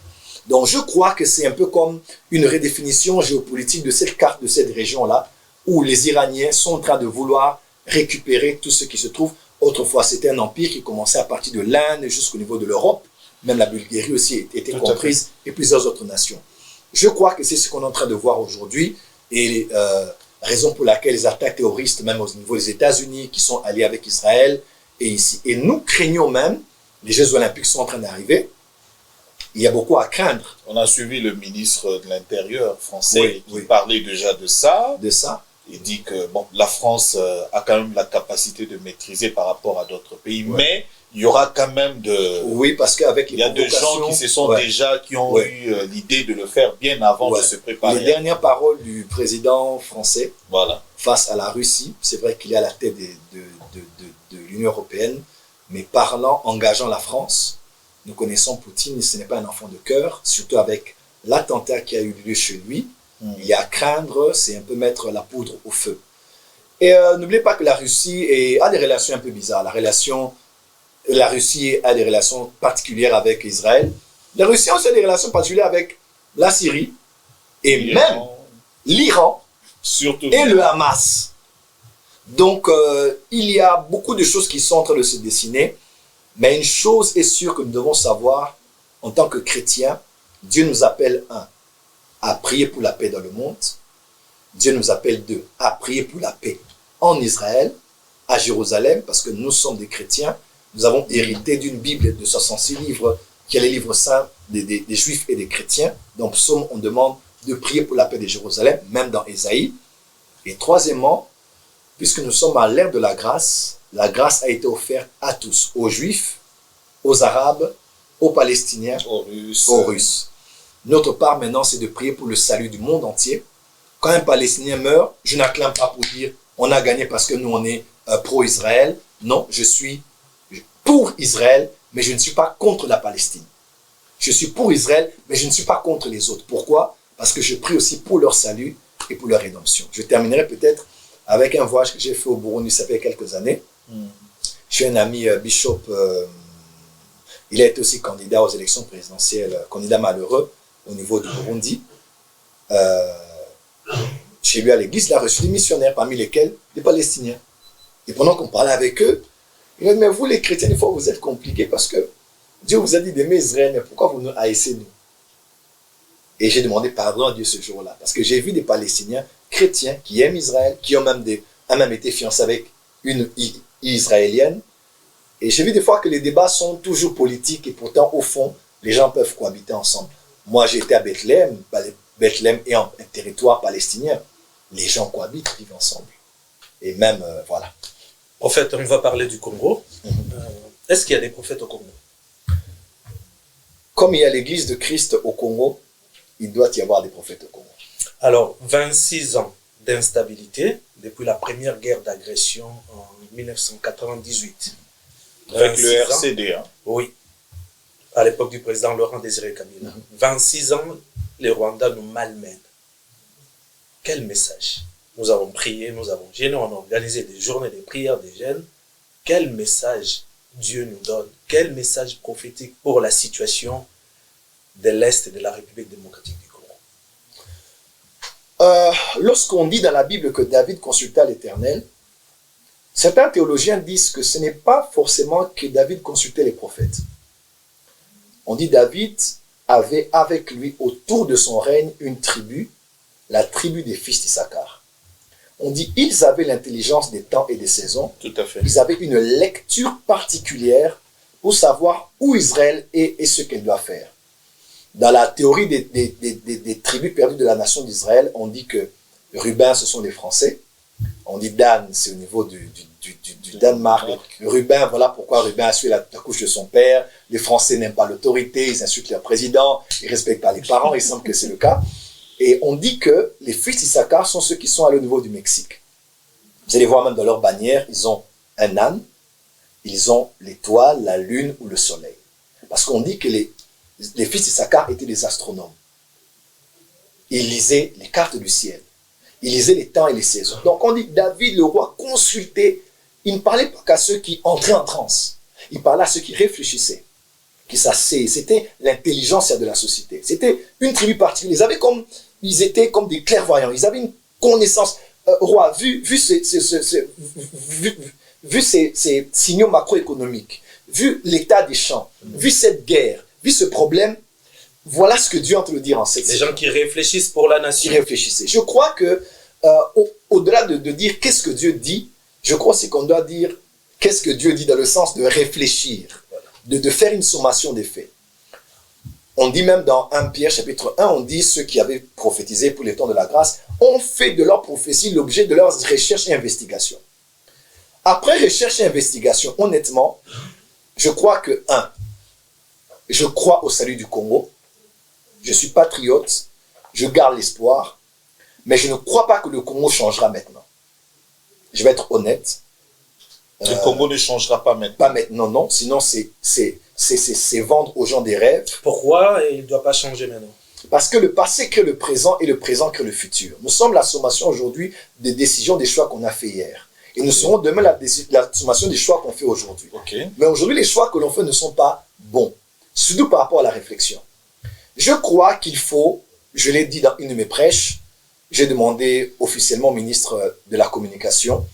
Donc je crois que c'est un peu comme une redéfinition géopolitique de cette carte, de cette région-là, où les Iraniens sont en train de vouloir récupérer tout ce qui se trouve. Autrefois, c'était un empire qui commençait à partir de l'Inde jusqu'au niveau de l'Europe. Même la Bulgarie aussi était comprise, et plusieurs autres nations. Je crois que c'est ce qu'on est en train de voir aujourd'hui, et raison pour laquelle les attaques terroristes, même au niveau des États-Unis, qui sont alliés avec Israël, et ici. Et nous craignons même, les Jeux Olympiques sont en train d'arriver, il y a beaucoup à craindre. On a suivi le ministre de l'Intérieur français qui parlait déjà de ça. Il dit que bon, la France a quand même la capacité de maîtriser par rapport à d'autres pays, mais il y aura quand même parce qu'avec il y a des gens qui se sont qui ont eu l'idée de le faire bien avant de se préparer. Les dernières paroles du président français face à la Russie, c'est vrai qu'il est à la tête de l'Union européenne, mais engageant la France. Nous connaissons Poutine, ce n'est pas un enfant de cœur, surtout avec l'attentat qui a eu lieu chez lui. Il y a à craindre, c'est un peu mettre la poudre au feu. Et n'oubliez pas que la Russie a des relations un peu bizarres. La Russie a des relations particulières avec Israël. La Russie a aussi des relations particulières avec la Syrie et même l'Iran et le Hamas. Donc, il y a beaucoup de choses qui sont en train de se dessiner. Mais une chose est sûre que nous devons savoir, en tant que chrétiens, Dieu nous appelle, à prier pour la paix dans le monde. Dieu nous appelle, à prier pour la paix en Israël, à Jérusalem, parce que nous sommes des chrétiens. Nous avons hérité d'une Bible de 66 livres, qui est les livres saints des Juifs et des chrétiens. Dans Psaume, on demande de prier pour la paix de Jérusalem, même dans Ésaïe. Et troisièmement, puisque nous sommes à l'ère de la grâce a été offerte à tous, aux Juifs, aux Arabes, aux Palestiniens, aux Russes. Notre part maintenant, c'est de prier pour le salut du monde entier. Quand un Palestinien meurt, je n'acclame pas pour dire on a gagné parce que nous on est pro-Israël. Non, je suis pour Israël, mais je ne suis pas contre la Palestine. Je suis pour Israël, mais je ne suis pas contre les autres. Pourquoi? Parce que je prie aussi pour leur salut et pour leur rédemption. Je terminerai peut-être avec un voyage que j'ai fait au Burundi, ça fait quelques années. J'ai un ami, Bishop, il a été aussi candidat aux élections présidentielles, candidat malheureux au niveau du Burundi. Chez lui à l'église, il a reçu des missionnaires, parmi lesquels des Palestiniens. Et pendant qu'on parlait avec eux, il a dit, mais vous les chrétiens, des fois vous êtes compliqués parce que Dieu vous a dit d'aimer Israël, mais pourquoi vous nous haïssez nous? Et j'ai demandé pardon à Dieu ce jour-là. Parce que j'ai vu des Palestiniens chrétiens qui aiment Israël, qui ont même été fiancés avec une Israélienne. Et j'ai vu des fois que les débats sont toujours politiques et pourtant, au fond, les gens peuvent cohabiter ensemble. Moi, j'ai été à Bethléem. Bethléem est un territoire palestinien. Les gens cohabitent, vivent ensemble. Et même, voilà. Prophète, on va parler du Congo. Est-ce qu'il y a des prophètes au Congo? Comme il y a l'église de Christ au Congo, il doit y avoir des prophètes au Congo. Alors, 26 ans d'instabilité depuis la première guerre d'agression en 1998. Avec le RCD. Hein. Oui, à l'époque du président Laurent Désiré Kabila. 26 ans, les Rwandais nous malmènent. Quel message? Nous avons prié, nous avons gêné, on a organisé des journées de prière, des jeûnes. Quel message Dieu nous donne? Quel message prophétique pour la situation de l'Est et de la République démocratique du Congo? Lorsqu'on dit dans la Bible que David consulta l'Éternel, certains théologiens disent que ce n'est pas forcément que David consultait les prophètes. On dit David avait avec lui autour de son règne une tribu, la tribu des fils d'Issachar. On dit ils avaient l'intelligence des temps et des saisons. Tout à fait. Ils avaient une lecture particulière pour savoir où Israël est et ce qu'elle doit faire. Dans la théorie des tribus perdues de la nation d'Israël, on dit que Ruben, ce sont les Français. On dit Dan, c'est au niveau du Danemark. Ruben, voilà pourquoi Ruben a suivi la couche de son père. Les Français n'aiment pas l'autorité, ils insultent leur président, ils ne respectent pas les parents, il semble que c'est le cas. Et on dit que les fils d'Issachar sont ceux qui sont allés au niveau du Mexique. Vous allez voir même dans leur bannière, ils ont un âne, ils ont l'étoile, la lune ou le soleil. Parce qu'on dit que les fils d'Issachar étaient des astronomes. Ils lisaient les cartes du ciel. Ils lisaient les temps et les saisons. Donc on dit que David, le roi, consultait. Il ne parlait pas qu'à ceux qui entraient en transe. Il parlait à ceux qui réfléchissaient. Qui s'asseyaient. C'était l'intelligence de la société. C'était une tribu particulière. Ils étaient comme des clairvoyants. Ils avaient une connaissance. Roi, vu ces signaux macroéconomiques, vu l'état des champs, vu cette guerre, vu ce problème, voilà ce que Dieu est en train de dire en cette situation. Les gens qui réfléchissent pour la nation. Qui réfléchissaient. Je crois que, au-delà de dire qu'est-ce que Dieu dit, je crois c'est qu'on doit dire qu'est-ce que Dieu dit dans le sens de réfléchir, de faire une sommation des faits. On dit même dans 1 Pierre chapitre 1, on dit ceux qui avaient prophétisé pour les temps de la grâce ont fait de leur prophétie l'objet de leurs recherches et investigations. Après recherche et investigation, honnêtement, je crois que, je crois au salut du Congo, je suis patriote, je garde l'espoir, mais je ne crois pas que le Congo changera maintenant. Je vais être honnête. Le Congo ne changera pas maintenant. Pas maintenant, non. Sinon, c'est vendre aux gens des rêves. Pourquoi il ne doit pas changer maintenant? Parce que le passé crée le présent et le présent crée le futur. Nous sommes la sommation aujourd'hui des décisions, des choix qu'on a fait hier. Et nous serons demain la sommation des choix qu'on fait aujourd'hui. Mais aujourd'hui, les choix que l'on fait ne sont pas bons. Surtout par rapport à la réflexion. Je crois qu'il faut, je l'ai dit dans une de mes prêches, j'ai demandé officiellement au ministre de la Communication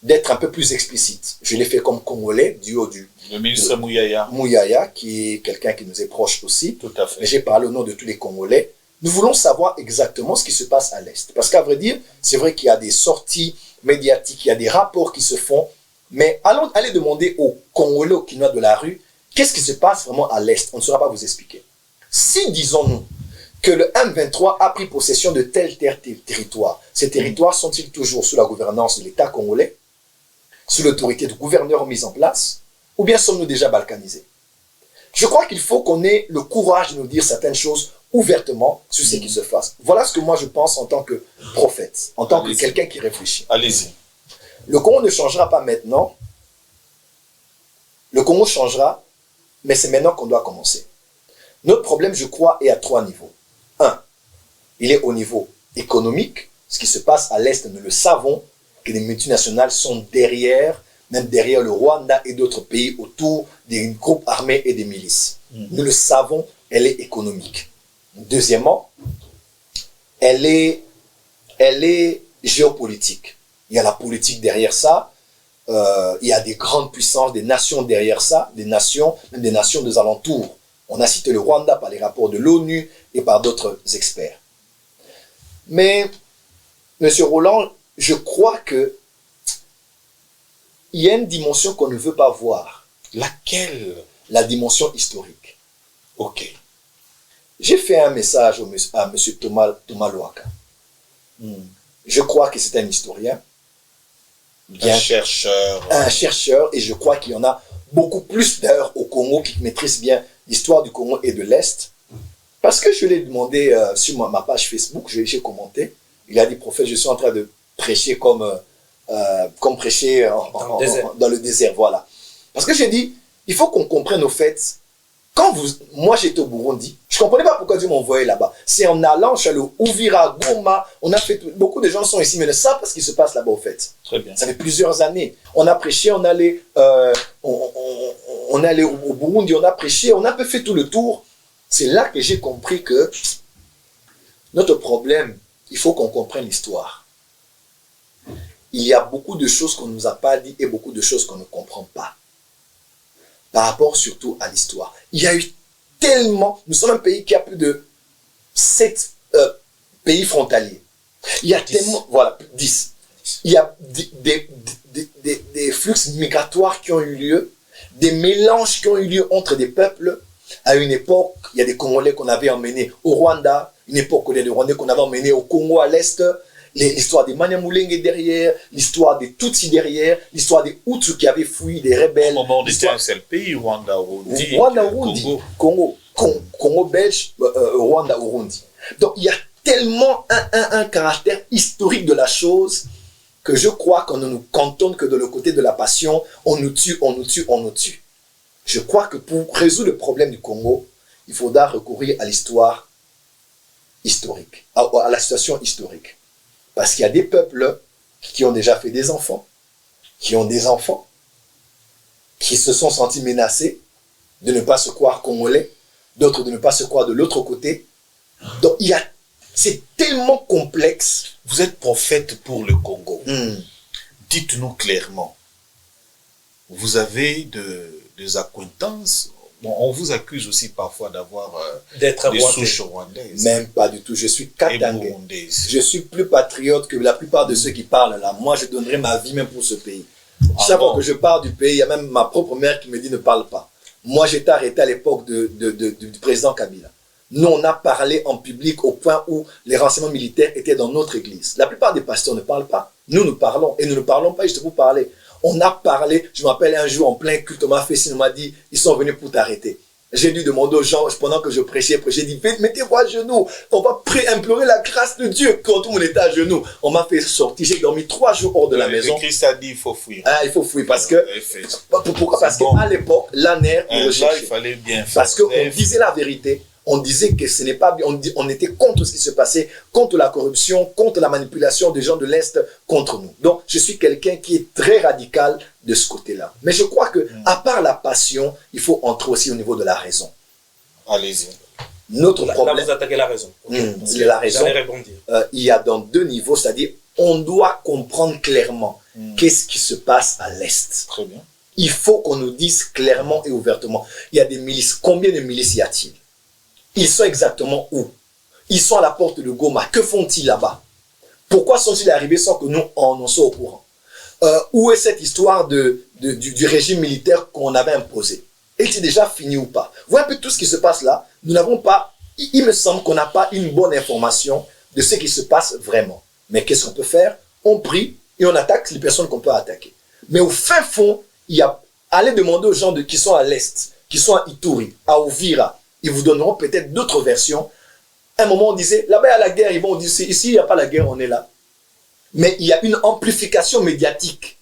d'être un peu plus explicite. Je l'ai fait comme Congolais, du haut du... Le ministre Mouyaya. Mouyaya, qui est quelqu'un qui nous est proche aussi. Tout à fait. Mais j'ai parlé au nom de tous les Congolais. Nous voulons savoir exactement ce qui se passe à l'Est. Parce qu'à vrai dire, c'est vrai qu'il y a des sorties médiatiques, il y a des rapports qui se font. Mais allez demander aux Congolais, aux Kinois de la rue, qu'est-ce qui se passe vraiment à l'Est? On ne saura pas vous expliquer. Si, disons-nous, que le M23 a pris possession de tel territoire, ces territoires sont-ils toujours sous la gouvernance de l'État congolais, sous l'autorité de gouverneurs mis en place, ou bien sommes-nous déjà balkanisés? Je crois qu'il faut qu'on ait le courage de nous dire certaines choses ouvertement sur ce qui se passe. Voilà ce que moi je pense en tant que prophète, en tant que quelqu'un qui réfléchit. Allez-y. Le Congo ne changera pas maintenant. Le Congo changera, mais c'est maintenant qu'on doit commencer. Notre problème, je crois, est à 3 niveaux. 1, il est au niveau économique. Ce qui se passe à l'Est, nous le savons, que les multinationales sont derrière, même derrière le Rwanda et d'autres pays autour des groupes armés et des milices. Nous le savons, elle est économique. Deuxièmement, elle est géopolitique. Il y a la politique derrière ça. Il y a des grandes puissances, des nations derrière ça, des nations des alentours On a cité le Rwanda par les rapports de l'ONU et par d'autres experts. Mais, M. Roland, je crois que il y a une dimension qu'on ne veut pas voir. Laquelle? La dimension historique. Ok. J'ai fait un message à M. Thomas Louaka. Je crois que c'est un historien. Un chercheur. Un chercheur, et je crois qu'il y en a beaucoup plus d'ailleurs au Congo qui maîtrisent bien l'histoire du Congo et de l'Est. Parce que je l'ai demandé sur ma page Facebook, j'ai commenté. Il a dit, prophète, je suis en train de prêcher comme prêcher dans le désert, voilà. Parce que j'ai dit, il faut qu'on comprenne au fait, moi j'étais au Burundi, je ne comprenais pas pourquoi Dieu m'envoyait là-bas. C'est en allant, je suis allé au Uvira, Goma, on a fait beaucoup de gens sont ici, mais ne savent pas ce qui se passe là-bas au fait. Très bien. Ça fait plusieurs années. On a prêché, on allait au Burundi, on a prêché, on a un peu fait tout le tour. C'est là que j'ai compris que notre problème, il faut qu'on comprenne l'histoire. Il y a beaucoup de choses qu'on ne nous a pas dit et beaucoup de choses qu'on ne comprend pas. Par rapport surtout à l'histoire. Il y a eu tellement... Nous sommes un pays qui a plus de 7 pays frontaliers. Il y a 10. Tellement... Voilà, 10. Il y a des flux migratoires qui ont eu lieu, des mélanges qui ont eu lieu entre des peuples. À une époque, il y a des Congolais qu'on avait emmenés au Rwanda, une époque où il y a des Rwandais qu'on avait emmenés au Congo à l'Est, l'histoire des Manyamulenge derrière, l'histoire des Tutsis derrière, l'histoire des Hutus qui avaient fui, des rebelles. Au moment on était un seul pays, Rwanda, Urundi, Congo belge, Rwanda, Urundi. Donc il y a tellement un caractère historique de la chose que je crois qu'on ne nous cantonne que de le côté de la passion, on nous tue, on nous tue, on nous tue. Je crois que pour résoudre le problème du Congo, il faudra recourir à l'histoire historique, à la situation historique. Parce qu'il y a des peuples qui ont déjà fait des enfants, qui ont des enfants, qui se sont sentis menacés de ne pas se croire congolais, d'autres de ne pas se croire de l'autre côté. Donc c'est tellement complexe. Vous êtes prophète pour le Congo. Dites-nous clairement, vous avez des acquaintances. Bon, on vous accuse aussi parfois d'avoir des souches rwandaises. Même pas du tout. Je suis katangais. Je suis plus patriote que la plupart de ceux qui parlent là. Moi, je donnerais ma vie même pour ce pays. Chaque fois que je parle du pays, il y a même ma propre mère qui me dit ne parle pas. Moi, j'étais arrêté à l'époque du président Kabila. Nous, on a parlé en public au point où les renseignements militaires étaient dans notre église. La plupart des pasteurs ne parlent pas. Nous parlons. Et nous ne parlons pas juste pour parler. On a parlé, je me rappelle un jour en plein culte, on m'a fait signe, on m'a dit, ils sont venus pour t'arrêter. J'ai dû demander aux gens, pendant que je prêchais, j'ai dit, mettez-vous à genoux, on va implorer la grâce de Dieu. Quand tout le monde était à genoux, on m'a fait sortir, j'ai dormi 3 jours hors de la maison. Christ a dit, il faut fuir. Ah, il faut fuir, parce que, pourquoi? Parce qu'à l'époque, l'ANER, il fallait bien faire. Parce qu'on disait la vérité. On disait que ce n'est pas bien, on était contre ce qui se passait, contre la corruption, contre la manipulation des gens de l'Est contre nous. Donc, je suis quelqu'un qui est très radical de ce côté-là. Mais je crois que, à part la passion, il faut entrer aussi au niveau de la raison. Allez-y. Notre problème... Là, vous attaquez la raison. C'est la raison. Il y a dans 2 niveaux, c'est-à-dire, on doit comprendre clairement qu'est-ce qui se passe à l'Est. Très bien. Il faut qu'on nous dise clairement et ouvertement. Il y a des milices. Combien de milices y a-t-il? Ils sont exactement où? Ils sont à la porte de Goma. Que font-ils là-bas? Pourquoi sont-ils arrivés sans que nous en soyons au courant? Où est cette histoire du régime militaire qu'on avait imposé? Est-il déjà fini ou pas? Vous voyez un peu tout ce qui se passe là. Nous n'avons pas, il me semble qu'on n'a pas une bonne information de ce qui se passe vraiment. Mais qu'est-ce qu'on peut faire? On prie et on attaque les personnes qu'on peut attaquer. Mais au fin fond, allez demander aux gens qui sont à l'Est, qui sont à Ituri, à Uvira. Ils vous donneront peut-être d'autres versions. À un moment, on disait, là-bas, il y a la guerre. Ils vont dire, ici, il n'y a pas la guerre, on est là. Mais il y a une amplification médiatique.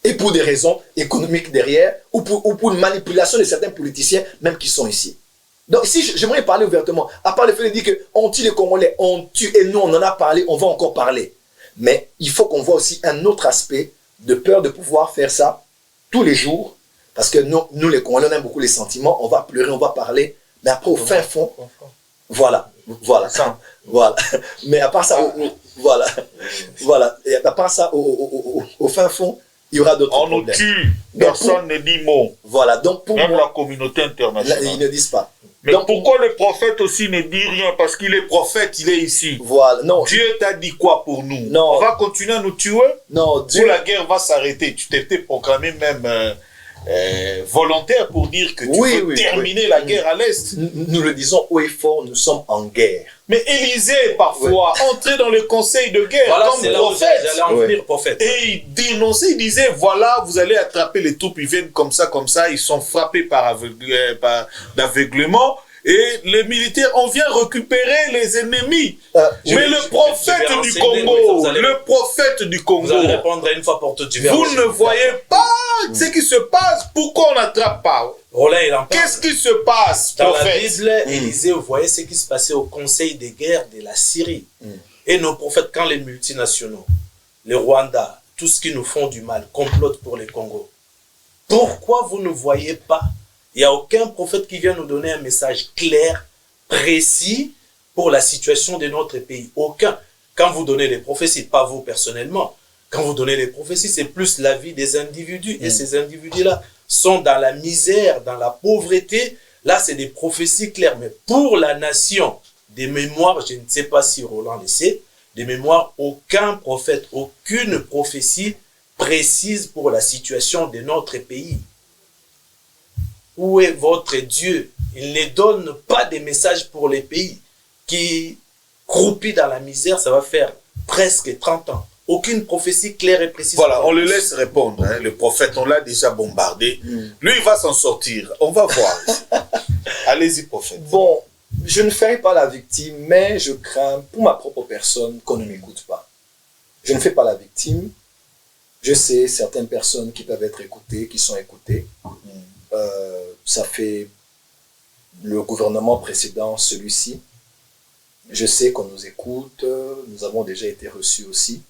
Et pour des raisons économiques derrière, ou pour une manipulation de certains politiciens, même qui sont ici. Donc ici, j'aimerais parler ouvertement. À part le fait de dire qu'on tue les Congolais, on tue, et nous, on en a parlé, on va encore parler. Mais il faut qu'on voit aussi un autre aspect de peur de pouvoir faire ça tous les jours. Parce que nous les Congolais, on aime beaucoup les sentiments, on va pleurer, on va parler. Mais après, au fin fond, voilà. Mais à part ça, voilà. Et à part ça, au fin fond, il y aura d'autres problèmes. On nous tue, personne ne dit mot. Voilà, donc pour même la communauté internationale. Ils ne disent pas. Mais Donc, pourquoi le prophète aussi ne dit rien? Parce qu'il est prophète, il est ici. Voilà, non. Dieu t'a dit quoi pour nous? Non. On va continuer à nous tuer? Non, Ou la guerre va s'arrêter? Tu t'étais proclamé même volontaire pour dire que tu veux terminer la guerre à l'Est. Nous le disons haut et fort, nous sommes en guerre. Mais Élisée, parfois, entrait dans le conseil de guerre Voilà, comme c'est là où prophète. j'allais en venir, prophète. Et il dénonçait, il disait, voilà, vous allez attraper les troupes, ils viennent comme ça, ils sont frappés par d'aveuglement. Et les militaires, on vient récupérer les ennemis. Mais le prophète du Congo, le prophète du Congo, vous allez répondre une fois pour toutes. Vous ne voyez pas ce qui se passe. Pourquoi on n'attrape pas? Roland, il en parle. Qu'est-ce qui se passe, dans prophète? la Bible, Élisée voyait ce qui se passait au conseil des guerres de la Syrie. Et nos prophètes, quand les multinationaux, les Rwandais, tout ce qui nous font du mal, complotent pour les Congo, pourquoi vous ne voyez pas? Il n'y a aucun prophète qui vient nous donner un message clair, précis pour la situation de notre pays. Aucun. Quand vous donnez les prophéties, pas vous personnellement, quand vous donnez les prophéties, c'est plus la vie des individus. Et ces individus-là sont dans la misère, dans la pauvreté. Là, c'est des prophéties claires. Mais pour la nation, des mémoires, je ne sais pas si Roland le sait, des mémoires, aucun prophète, aucune prophétie précise pour la situation de notre pays. Où est votre Dieu? Il ne donne pas des messages pour les pays qui croupit dans la misère, ça va faire presque 30 ans. Aucune prophétie claire et précise. Voilà, on le laisse répondre. Hein. Le prophète, on l'a déjà bombardé. Lui, il va s'en sortir. On va voir. Allez-y, prophète. Bon, je ne ferai pas la victime, mais je crains pour ma propre personne qu'on ne m'écoute pas. Je ne fais pas la victime. Je sais certaines personnes qui peuvent être écoutées, qui sont écoutées. Ça fait le gouvernement précédent, celui-ci. Je sais qu'on nous écoute, nous avons déjà été reçus aussi.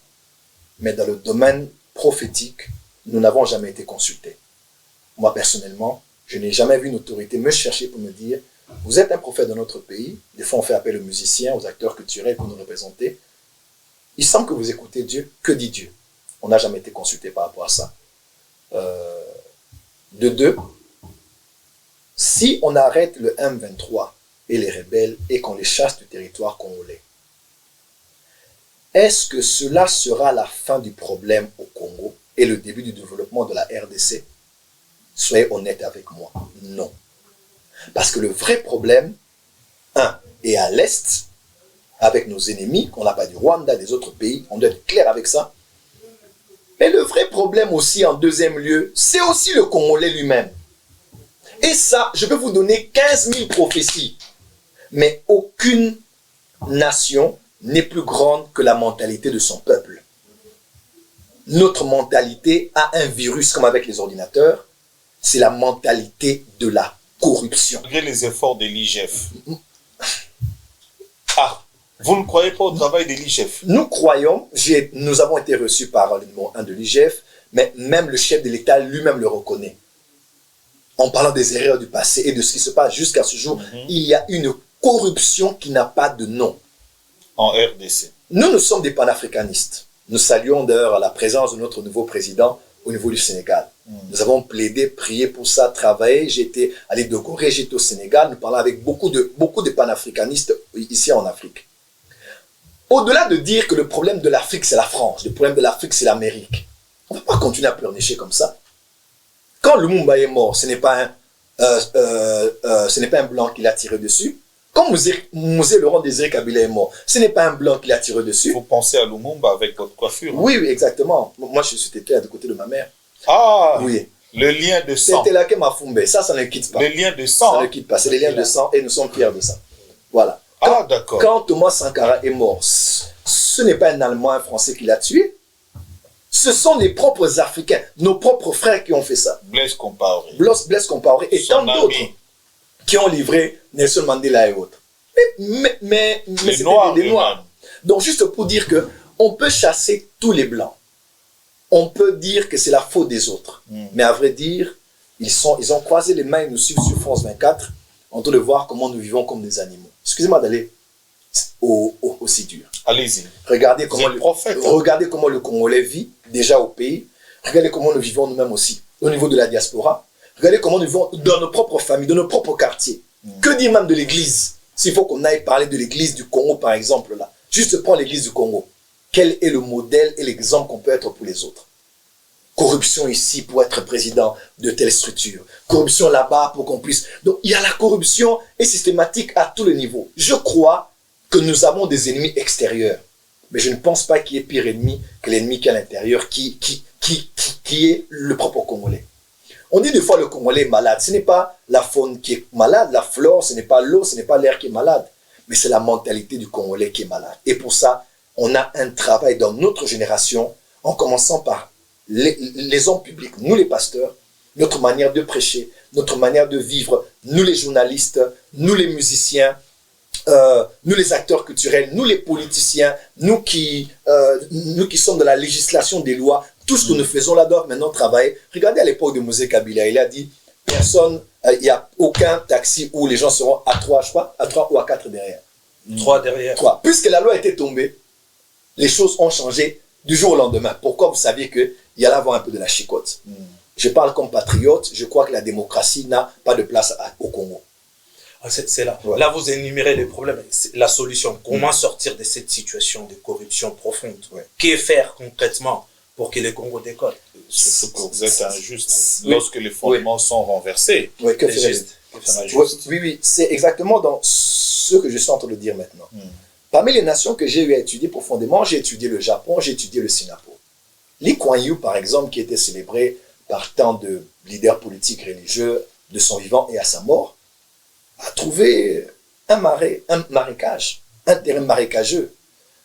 Mais dans le domaine prophétique, nous n'avons jamais été consultés. Moi, personnellement, je n'ai jamais vu une autorité me chercher pour me dire « Vous êtes un prophète de notre pays. » Des fois, on fait appel aux musiciens, aux acteurs culturels pour nous représenter. Il semble que vous écoutez Dieu. Que dit Dieu? On n'a jamais été consulté par rapport à ça. De deux, si on arrête le M23 et les rebelles et qu'on les chasse du territoire congolais, est-ce que cela sera la fin du problème au Congo et le début du développement de la RDC? Soyez honnête avec moi, non. Parce que le vrai problème, est à l'Est, avec nos ennemis, qu'on n'a pas du Rwanda, des autres pays, on doit être clair avec ça. Mais le vrai problème aussi, en deuxième lieu, c'est aussi le Congolais lui-même. Et ça, je peux vous donner 15 000 prophéties. Mais aucune nation n'est plus grande que la mentalité de son peuple. Notre mentalité a un virus comme avec les ordinateurs. C'est la mentalité de la corruption. Malgré les efforts de l'IGF. Vous ne croyez pas au travail de l'IGF? Nous croyons, nous avons été reçus par le numéro 1 de l'IGF, mais même le chef de l'État lui-même le reconnaît. En parlant des erreurs du passé et de ce qui se passe jusqu'à ce jour, il y a une corruption qui n'a pas de nom. En RDC. Nous sommes des panafricanistes. Nous saluons d'ailleurs la présence de notre nouveau président au niveau du Sénégal. Nous avons plaidé, prié pour ça, travaillé. J'étais allé de Corée, j'étais au Sénégal. Nous parlons avec beaucoup de panafricanistes ici en Afrique. Au-delà de dire que le problème de l'Afrique, c'est la France, le problème de l'Afrique, c'est l'Amérique, on ne va pas continuer à pleurnicher comme ça. Quand Lumumba est mort, ce n'est pas un blanc qui l'a tiré dessus. Quand Mosé Laurent Désiré Kabila est mort, ce n'est pas un blanc qui l'a tiré dessus. Vous pensez à Lumumba avec votre coiffure? Oui, oui, exactement. Moi, je suis têté du côté de ma mère. Ah, oui. Le lien de sang. C'était là que ma Fumbe. Ça ne quitte pas. Le lien de sang. Ça ne quitte pas. C'est les liens de sang et nous sommes fiers de ça. Voilà. D'accord. Quand Thomas Sankara est mort, ce n'est pas un Allemand, un Français qui l'a tué. Ce sont les propres Africains, nos propres frères qui ont fait ça. Blaise Compaoré. Blaise Compaoré et tant d'autres qui ont livré Nelson Mandela et autres. Mais c'était des Noirs. Donc juste pour dire que on peut chasser tous les Blancs. On peut dire que c'est la faute des autres. Mais à vrai dire, ils ont croisé les mains et nous suivent sur France 24 en train de voir comment nous vivons comme des animaux. Excusez-moi d'aller aussi dur. Allez-y. Regardez comment le Congolais vit déjà au pays. Regardez comment nous vivons nous-mêmes aussi au niveau de la diaspora. Regardez comment nous vivons dans nos propres familles, dans nos propres quartiers. Que dire même de l'Église? S'il faut qu'on aille parler de l'Église du Congo, par exemple, là. Juste prends l'Église du Congo. Quel est le modèle et l'exemple qu'on peut être pour les autres? Corruption ici pour être président de telle structure. Corruption là-bas pour qu'on puisse... Donc, il y a la corruption est systématique à tous les niveaux. Je crois que nous avons des ennemis extérieurs. Mais je ne pense pas qu'il y ait pire ennemi que l'ennemi qui est à l'intérieur, qui est le propre Congolais. On dit des fois le Congolais est malade. Ce n'est pas la faune qui est malade, la flore, ce n'est pas l'eau, ce n'est pas l'air qui est malade. Mais c'est la mentalité du Congolais qui est malade. Et pour ça, on a un travail dans notre génération, en commençant par les hommes publics, nous les pasteurs, notre manière de prêcher, notre manière de vivre, nous les journalistes, nous les musiciens, nous les acteurs culturels, nous les politiciens, nous qui sommes dans la législation des lois, tout ce que nous faisons là doit maintenant travailler. Regardez à l'époque de Mosé Kabila, il a dit, personne, il n'y a aucun taxi où les gens seront à 3, je crois, à 3 ou à 4 derrière. 3 derrière. 3. Puisque la loi était tombée, les choses ont changé du jour au lendemain. Pourquoi? Vous saviez qu'il y allait avoir un peu de la chicote. Je parle comme patriote, je crois que la démocratie n'a pas de place au Congo. C'est là. Ouais. Là, vous énumérez les problèmes. La solution, comment sortir de cette situation de corruption profonde? Que faire concrètement pour que le Congo décolle? Surtout que vous êtes injuste lorsque les fondements sont renversés. Oui, que C'est faire? juste. Oui, c'est exactement dans ce que je suis en train de dire maintenant. Parmi les nations que j'ai eu à étudier profondément, j'ai étudié le Japon, j'ai étudié le Singapour. Lee Kuan Yew, par exemple, qui était célébré par tant de leaders politiques religieux de son vivant et à sa mort, a trouvé un marécage, un terrain marécageux.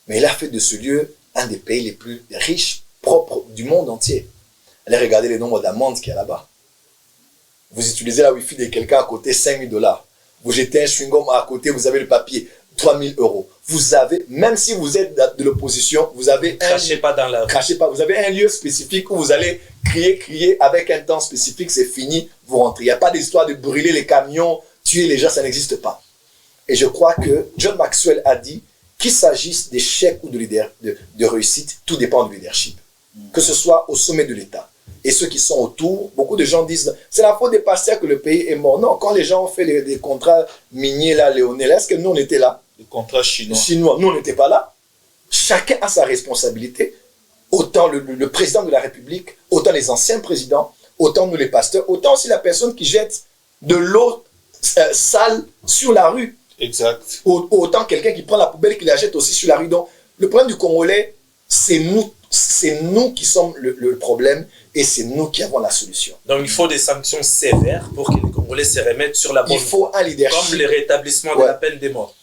Mais il a fait de ce lieu un des pays les plus riches, propres du monde entier. Allez regarder le nombre d'amandes qu'il y a là-bas. Vous utilisez la Wi-Fi de quelqu'un à côté, 5 000 $. Vous jetez un chewing-gum à côté, vous avez le papier, 3 000 €. Vous avez, même si vous êtes de l'opposition, vous avez Crachez pas dans la rue. Crachez pas. Vous avez un lieu spécifique où vous allez crier avec un temps spécifique, c'est fini, vous rentrez. Il n'y a pas d'histoire de brûler les camions, tuer les gens, ça n'existe pas. Et je crois que John Maxwell a dit qu'il s'agisse d'échec ou de réussite, tout dépend du leadership. Que ce soit au sommet de l'État. Et ceux qui sont autour, beaucoup de gens disent c'est la faute des pasteurs que le pays est mort. Non, quand les gens ont fait des contrats miniers là, Léonel, est-ce que nous on était là? Les contrats chinois. Nous on n'était pas là. Chacun a sa responsabilité. Autant le président de la République, autant les anciens présidents, autant nous les pasteurs, autant aussi la personne qui jette de l'eau sale sur la rue. Exact. Autant quelqu'un qui prend la poubelle et qui la jette aussi sur la rue. Donc le problème du Congolais, c'est nous qui sommes le problème et c'est nous qui avons la solution. Donc il faut des sanctions sévères pour que les Congolais se remettent sur la bonne voie. Il faut un leadership. Comme le rétablissement de la peine de mort.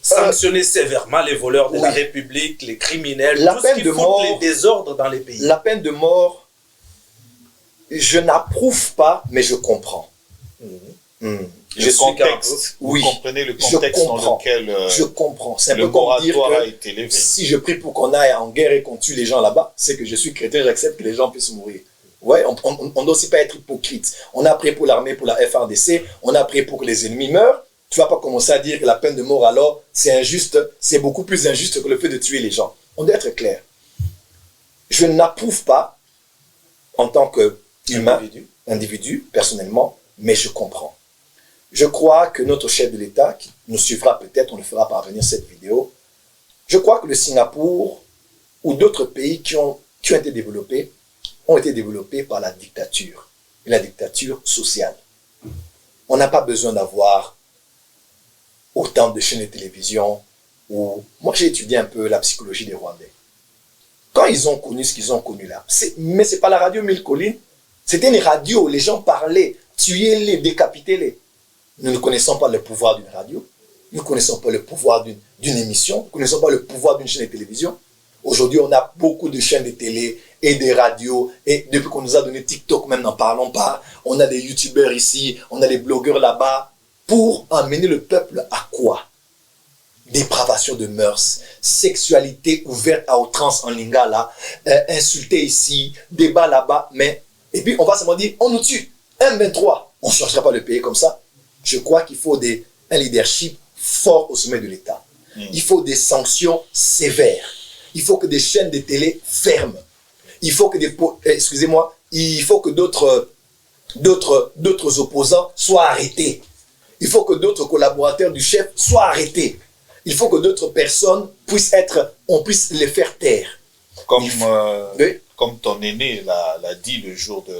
Sanctionner sévèrement les voleurs de la République, les criminels, tout ce qui fout les désordres dans les pays. La peine de mort, je n'approuve pas, mais je comprends. Le contexte, vous comprenez le contexte dans lequel je comprends. C'est un le peu comme dire moratoire que a été levé. Si je prie pour qu'on aille en guerre et qu'on tue les gens là-bas, c'est que je suis chrétien, j'accepte que les gens puissent mourir. Ouais, on doit aussi pas être hypocrite. On a prié pour l'armée, pour la FARDC, on a prié pour que les ennemis meurent. Tu vas pas commencer à dire que la peine de mort alors c'est injuste, c'est beaucoup plus injuste que le fait de tuer les gens. On doit être clair. Je n'approuve pas en tant qu'humain, individu, personnellement, mais je comprends. Je crois que notre chef de l'État, qui nous suivra peut-être, on le fera parvenir cette vidéo, je crois que le Singapour ou d'autres pays qui ont été développés ont été développés par la dictature, et la dictature sociale. On n'a pas besoin d'avoir autant de chaînes de télévision. Moi, j'ai étudié un peu la psychologie des Rwandais. Quand ils ont connu ce qu'ils ont connu là, mais ce n'est pas la radio Mille Collines, c'était une radio, les gens parlaient, tuez-les, décapitez-les. Nous ne connaissons pas le pouvoir d'une radio, nous ne connaissons pas le pouvoir d'une émission, nous ne connaissons pas le pouvoir d'une chaîne de télévision. Aujourd'hui, on a beaucoup de chaînes de télé et des radios, et depuis qu'on nous a donné TikTok, même n'en parlons pas, on a des youtubeurs ici, on a des blogueurs là-bas, pour amener le peuple à quoi? Dépravation de mœurs, sexualité ouverte à outrance en lingala, insulter ici, débat là-bas, et puis on va se dire, on nous tue, 1-23, on ne changera pas le pays comme ça. Je crois qu'il faut un leadership fort au sommet de l'État. Il faut des sanctions sévères. Il faut que des chaînes de télé ferment. Il faut que il faut que d'autres d'autres opposants soient arrêtés. Il faut que d'autres collaborateurs du chef soient arrêtés. Il faut que d'autres personnes on puisse les faire taire. Comme ton aîné l'a dit le jour de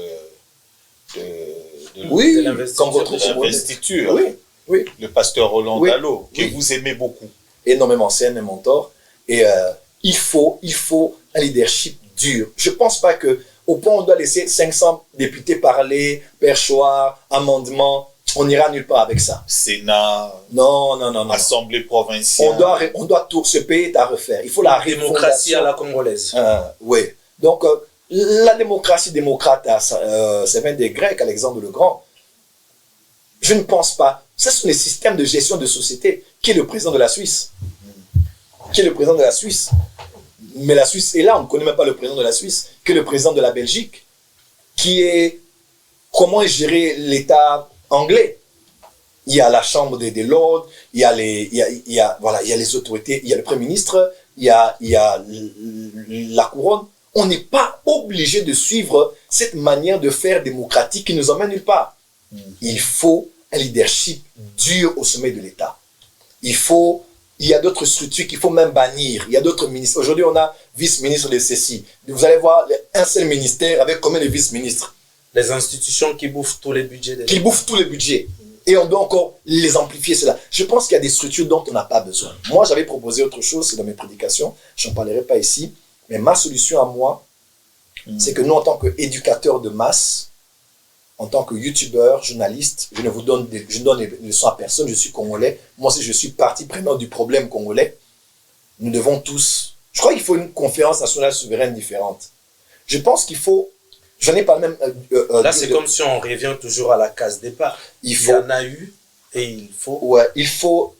l'investiture. Oui. Le pasteur Roland Dallot, que vous aimez beaucoup. Énormément, c'est un mentor. Et il faut un leadership dur. Je ne pense pas qu'au point où on doit laisser 500 députés parler, perchoir, amendement, on n'ira nulle part avec ça. Sénat, non. Assemblée provinciale. On doit tout, ce pays est à refaire. Il faut la démocratie à la congolaise. Oui. Donc, la démocratie démocrate, ça vient des Grecs, Alexandre le Grand. Je ne pense pas. Ce sont les systèmes de gestion de société. Qui est le président de la Suisse? Mais la Suisse est là, on ne connaît même pas le président de la Suisse. Qui est le président de la Belgique? Comment est géré l'État anglais? Il y a la Chambre des Lords, il y a les autorités, il y a le Premier ministre, il y a la couronne. On n'est pas obligé de suivre cette manière de faire démocratique qui nous emmène nulle part. Il faut un leadership dur au sommet de l'État. Il y a d'autres structures qu'il faut même bannir. Il y a d'autres ministres. Aujourd'hui, on a vice-ministre de ceci. Vous allez voir un seul ministère avec combien de vice-ministres? Les institutions qui bouffent tous les budgets. Qui bouffent tous les budgets. Et on doit encore les amplifier, cela. Je pense qu'il y a des structures dont on n'a pas besoin. Moi, j'avais proposé autre chose, c'est dans mes prédications. Je n'en parlerai pas ici. Mais ma solution à moi, c'est que nous, en tant qu'éducateurs de masse, en tant que youtubeur, journaliste, je ne donne des leçons à personne, je suis congolais. Moi aussi, je suis partie prenante du problème congolais. Nous devons tous... Je crois qu'il faut une conférence nationale souveraine différente. Je pense qu'il faut... J'en ai pas même... Là, c'est comme si on revient toujours à la case départ. Il y en a eu et il faut... Ouais, il faut...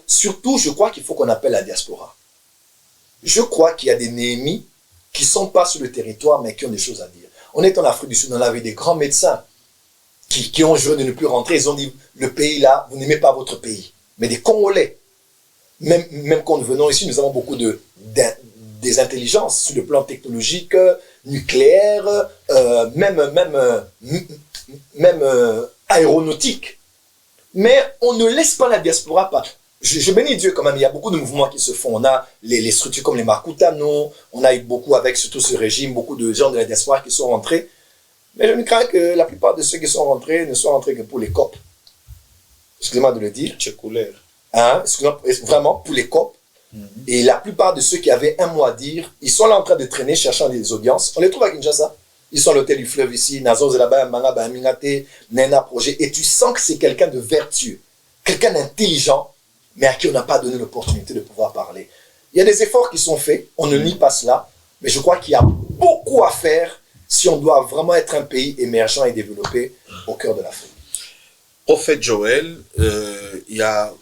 Surtout, je crois qu'il faut qu'on appelle la diaspora. Je crois qu'il y a des Néhémies qui ne sont pas sur le territoire, mais qui ont des choses à dire. On est en Afrique du Sud, on avait des grands médecins qui ont juré de ne plus rentrer. Ils ont dit, le pays là, vous n'aimez pas votre pays. Mais des Congolais, même quand nous venons ici, nous avons beaucoup des intelligences sur le plan technologique, nucléaire, même aéronautique. Mais on ne laisse pas la diaspora pas. Je bénis Dieu quand même, il y a beaucoup de mouvements qui se font. On a les structures comme les Makutano, on a eu beaucoup avec surtout ce régime, beaucoup de gens de la diaspora qui sont rentrés. Mais je me crains que la plupart de ceux qui sont rentrés ne soient rentrés que pour les COP. Excusez-moi de le dire. Vraiment, pour les COP. Et la plupart de ceux qui avaient un mot à dire, ils sont là en train de traîner, cherchant des audiences. On les trouve à Kinshasa. Ils sont à l'hôtel du fleuve ici, Nazo Zelaba, Manga, Mingate, Nena Projet. Et tu sens que c'est quelqu'un de vertueux, quelqu'un d'intelligent, mais à qui on n'a pas donné l'opportunité de pouvoir parler. Il y a des efforts qui sont faits, on ne nie pas cela, mais je crois qu'il y a beaucoup à faire si on doit vraiment être un pays émergent et développé au cœur de l'Afrique. Prophète Joël, il y a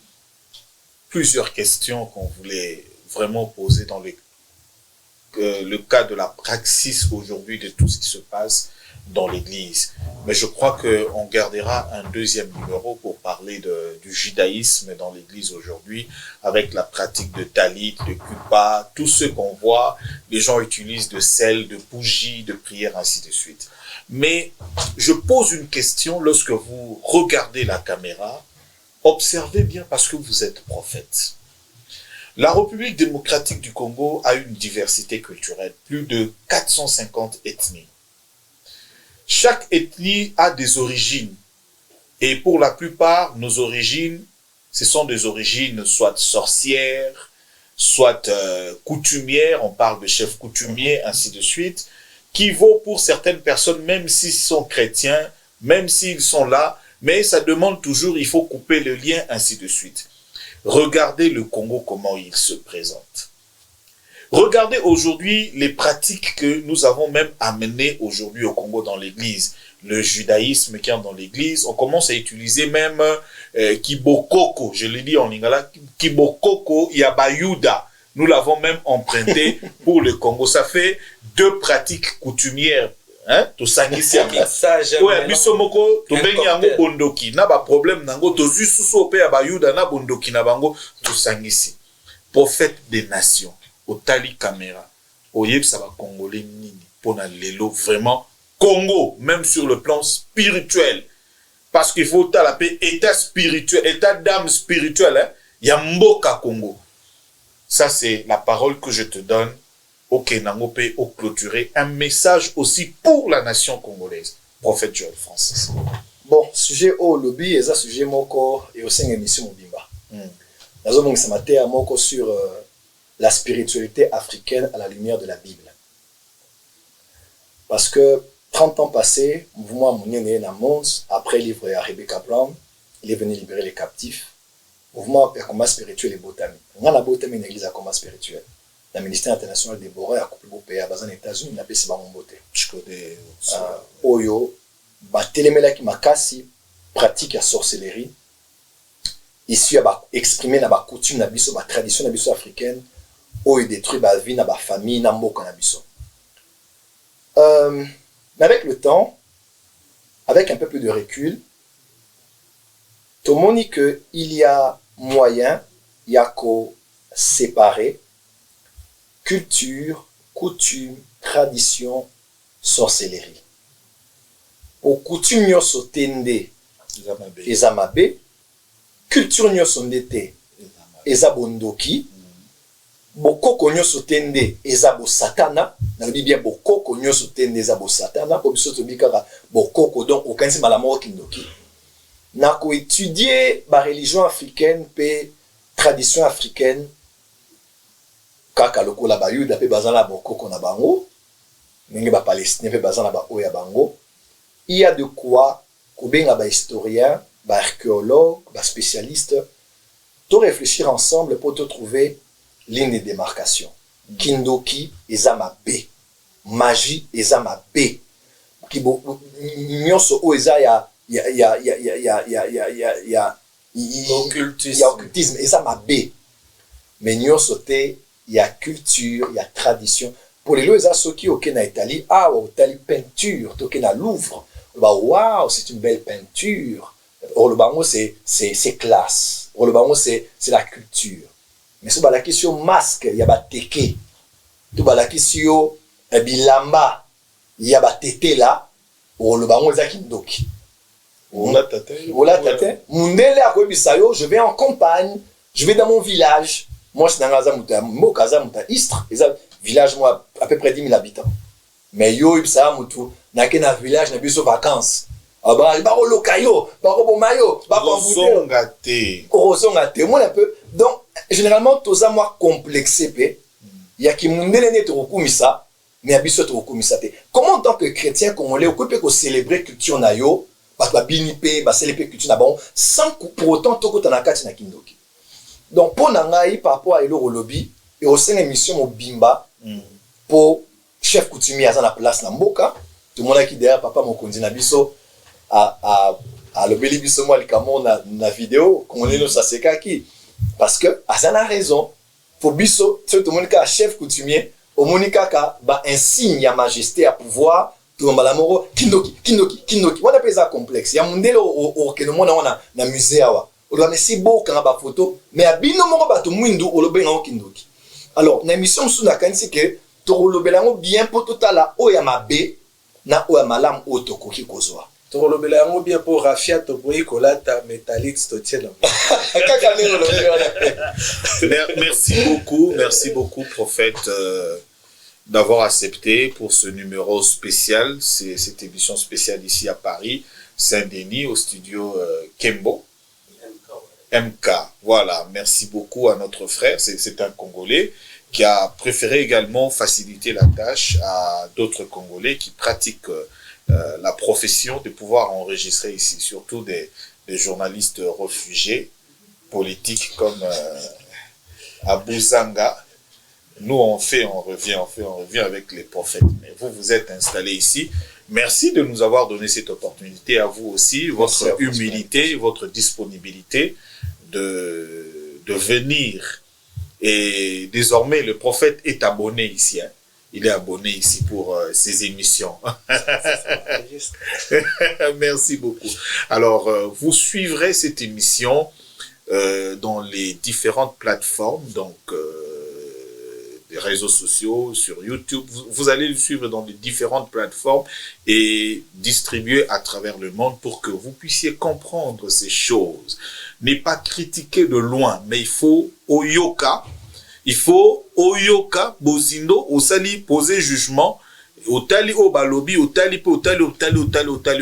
plusieurs questions qu'on voulait vraiment poser dans le cas de la praxis aujourd'hui de tout ce qui se passe dans l'Église. Mais je crois qu'on gardera un deuxième numéro pour parler du judaïsme dans l'Église aujourd'hui, avec la pratique de talit, de kupa, tout ce qu'on voit, les gens utilisent de sel, de bougies, de prières, ainsi de suite. Mais je pose une question lorsque vous regardez la caméra, observez bien parce que vous êtes prophète. La République démocratique du Congo a une diversité culturelle, plus de 450 ethnies. Chaque ethnie a des origines. Et pour la plupart, nos origines, ce sont des origines soit sorcières, soit coutumières, on parle de chefs coutumiers, ainsi de suite, qui vaut pour certaines personnes, même s'ils sont chrétiens, même s'ils sont là, mais ça demande toujours, il faut couper le lien, ainsi de suite. Regardez le Congo, comment il se présente. Regardez aujourd'hui les pratiques que nous avons même amenées aujourd'hui au Congo dans l'église. Le judaïsme qui est dans l'église, on commence à utiliser même Kibokoko, je l'ai dit en lingala, Kibokoko Yabayuda. Nous l'avons même emprunté pour le Congo. Ça fait deux pratiques coutumières. Hein? To sangisi ami. Ouais, bisomoko to bengi yango bondoki. Na ba problème nango to zususo pe Yabayuda na bondoki na bango to sangisi. Prophète des nations. Otali caméra. Oyeb ça va congolais nini. Pona lelo vraiment Congo, même sur le plan spirituel. Parce qu'il faut la paix, état spirituel, état d'âme spirituel, hein. Il y a Mboka Congo. Ça, c'est la parole que je te donne au Kenango au clôturer. Un message aussi pour la nation congolaise. Prophète Joël Francis. Bon, sujet au lobby, et ça, sujet moko, et aussi une émission Mobimba. Nous ça matin à moko sur la spiritualité africaine à la lumière de la Bible. Parce que 30 ans passés, mouvement Mouniene na Mons, après le livre de Rebecca Brown, il est venu libérer les captifs. Mouvement de combat spirituel et botami. On a la botami une église à combat spirituel. Le ministère international des Boré a coupé beaucoup pays à les États-Unis, il a payé mon beauté. Je connais. Oyo, Télémela qui m'a cassé, pratique à sorcellerie. Ici, il a exprimé la coutume, la tradition africaine, oyo détruit la vie, la famille, la mot qu'on a mais avec le temps, avec un peu plus de recul, tout le monde dit qu'il y a moyen, il y a qu'à séparer culture, coutume, tradition, sorcellerie. Pour coutume nyo sotende ezamabe, culture nyo sondete ezabondoki, bokoko nyo sotende ezabo satana, na Bible bokoko nyo sotende ezabo satana, pour biso to bikaka bokoko donc okanisi malamu kindoki. Na ko étudier la religion africaine pe tradition africaine kaka lokola ba yuda pe bazana bokoko na bango ndenge ba palestinien pe bazana ba oya bango. Il y a de quoi kobenga ba historien, ba archéologue, ba spécialiste to réfléchir ensemble pour te trouver ligne de démarcation. Kindoki ezama B, magie ezama B, kibo nyonso o eza ya occultisme et ça m'a bé mais nous sauté il y a culture il y a tradition pour les lois ceux qui au Kenya Italie ah au telle peinture au Kenya Louvre bah waouh c'est une belle peinture or le bango c'est classe or le bango c'est la culture mais sur la question masque il y a ba teke tout la question bilamba il y a ba tété là or le bango za kindoki. Voilà, tate. Mundele a Bisayo, je vais en campagne, je vais dans mon village. Moi, je suis dans un Istre, village, moi, à peu près 10 000 habitants. Mais yo, Ibsa, Moutou, n'a qu'un village, n'a plus de vacances. Ah bah, baro lokayo, baro bomayo, baro Rosongate. Rosongate, moi un peu. Donc, généralement, tout ça, moi, complexé, il y a qui mundele n'est trop kumisa, mais abisso trop kumisa. Comment, en tant que chrétien, qu'on l'est occupé pour célébrer culture nayo, sans pour autant tout na kati na kindoki. Donc pour nangai par rapport à elo lobby et au sein émission au bimba pour chef coutumier à la place na mboka tout le monde qui derrière papa mon kondi na biso à le beli biso moi likamo na vidéo qu'on est no ça c'est qui parce que à ça la raison pour biso tout le monde qui a chef coutumier au monika ka ba un signe à majesté à pouvoir tout le monde kindoki on appelle ça complexe ya mundele au que nous on a na musée awa on doit mais si beau quand ba photo mais abino moko ba to mwindu o lobenga o kindoki alors na émission sous na kanisi que to lobelango bien pour tout la o ya mabe na o ya malam o to koki kozwa to lobelango bien pour rafia to boyi kolata métallique to tiela merci beaucoup prophète d'avoir accepté pour ce numéro spécial, c'est cette émission spéciale ici à Paris, Saint-Denis, au studio Kembo. MK. Voilà, merci beaucoup à notre frère, c'est un Congolais qui a préféré également faciliter la tâche à d'autres Congolais qui pratiquent la profession de pouvoir enregistrer ici, surtout des journalistes réfugiés politiques comme Abou Zanga. Nous, on revient avec les prophètes. Mais vous êtes installés ici. Merci de nous avoir donné cette opportunité. À vous aussi, votre humilité, votre disponibilité de venir. Et désormais, le prophète est abonné ici. Hein. Il est abonné ici pour ses émissions. Merci beaucoup. Alors, vous suivrez cette émission dans les différentes plateformes, donc les réseaux sociaux, sur YouTube. Vous allez le suivre dans les différentes plateformes et distribuer à travers le monde pour que vous puissiez comprendre ces choses. Ne pas critiquer de loin, mais il faut oyoka, bosindo, osali, poser jugement, otali o balobi, otali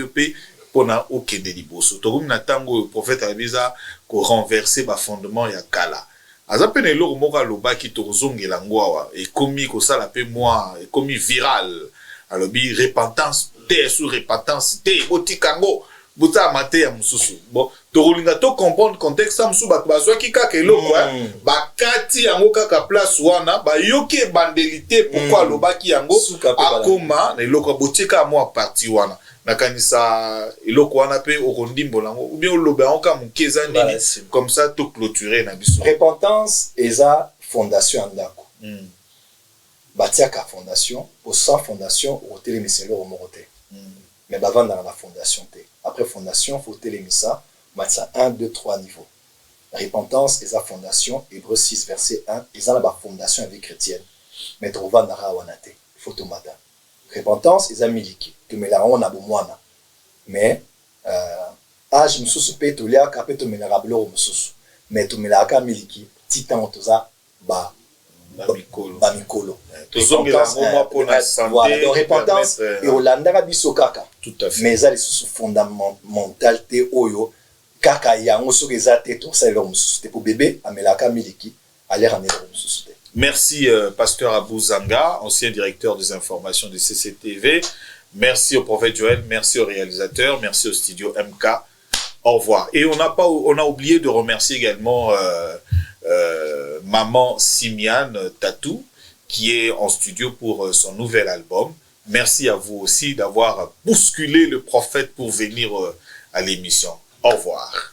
pe, pona okende liboso. Torum na tango prophète abiza ko renverser ba fondement ya kala. Azape ne loro moka loba ki tozongela ngwa e komi ko sala pe moi e komi viral. Alobi repentance te sous repentance te otikango buta mate ya mususu. Bon, torulinga to comprendre contexte sa musu bat bazwa ki kaka eloko bakati yango kaka place wana ba yoki bandelité pourquoi lobaki yango akoma na eloko botika mo parti wana. Nakanisa eloko wana pe okondimbo lango ou bien lobe anka mukeza nini comme ça tout clôturer na biso. Repentance eza fondation andako. Batiaka fondation au sans fondation au télémiselo au moroté. Mais avant dans la fondation té. Après fondation faut télémisa matsa 1 2 3 niveaux. Repentance eza fondation Hébreux 6 verset 1 eza la fondation avec chrétienne. Mais trova nara wanate. Faut tomata. Repentance eza miliki. Tumela on a bomwana. Mais âge mususu pe tolia ka pe tumela rablo mususu. Mais tumela ka miliki titan toza ba mikolo. Repentance et Olanda biso kaka. Tout à fait. Mais ça les sous fondamental te oyo kaka yango so ezate to ça leur mususu pour bébé amelaka miliki aller en mususu. Merci pasteur Abou Zanga, ancien directeur des informations de CCTV. Merci au prophète Joël, merci au réalisateur, merci au studio MK. Au revoir. Et on a oublié de remercier également maman Simiane Tatou qui est en studio pour son nouvel album. Merci à vous aussi d'avoir bousculé le prophète pour venir à l'émission. Au revoir.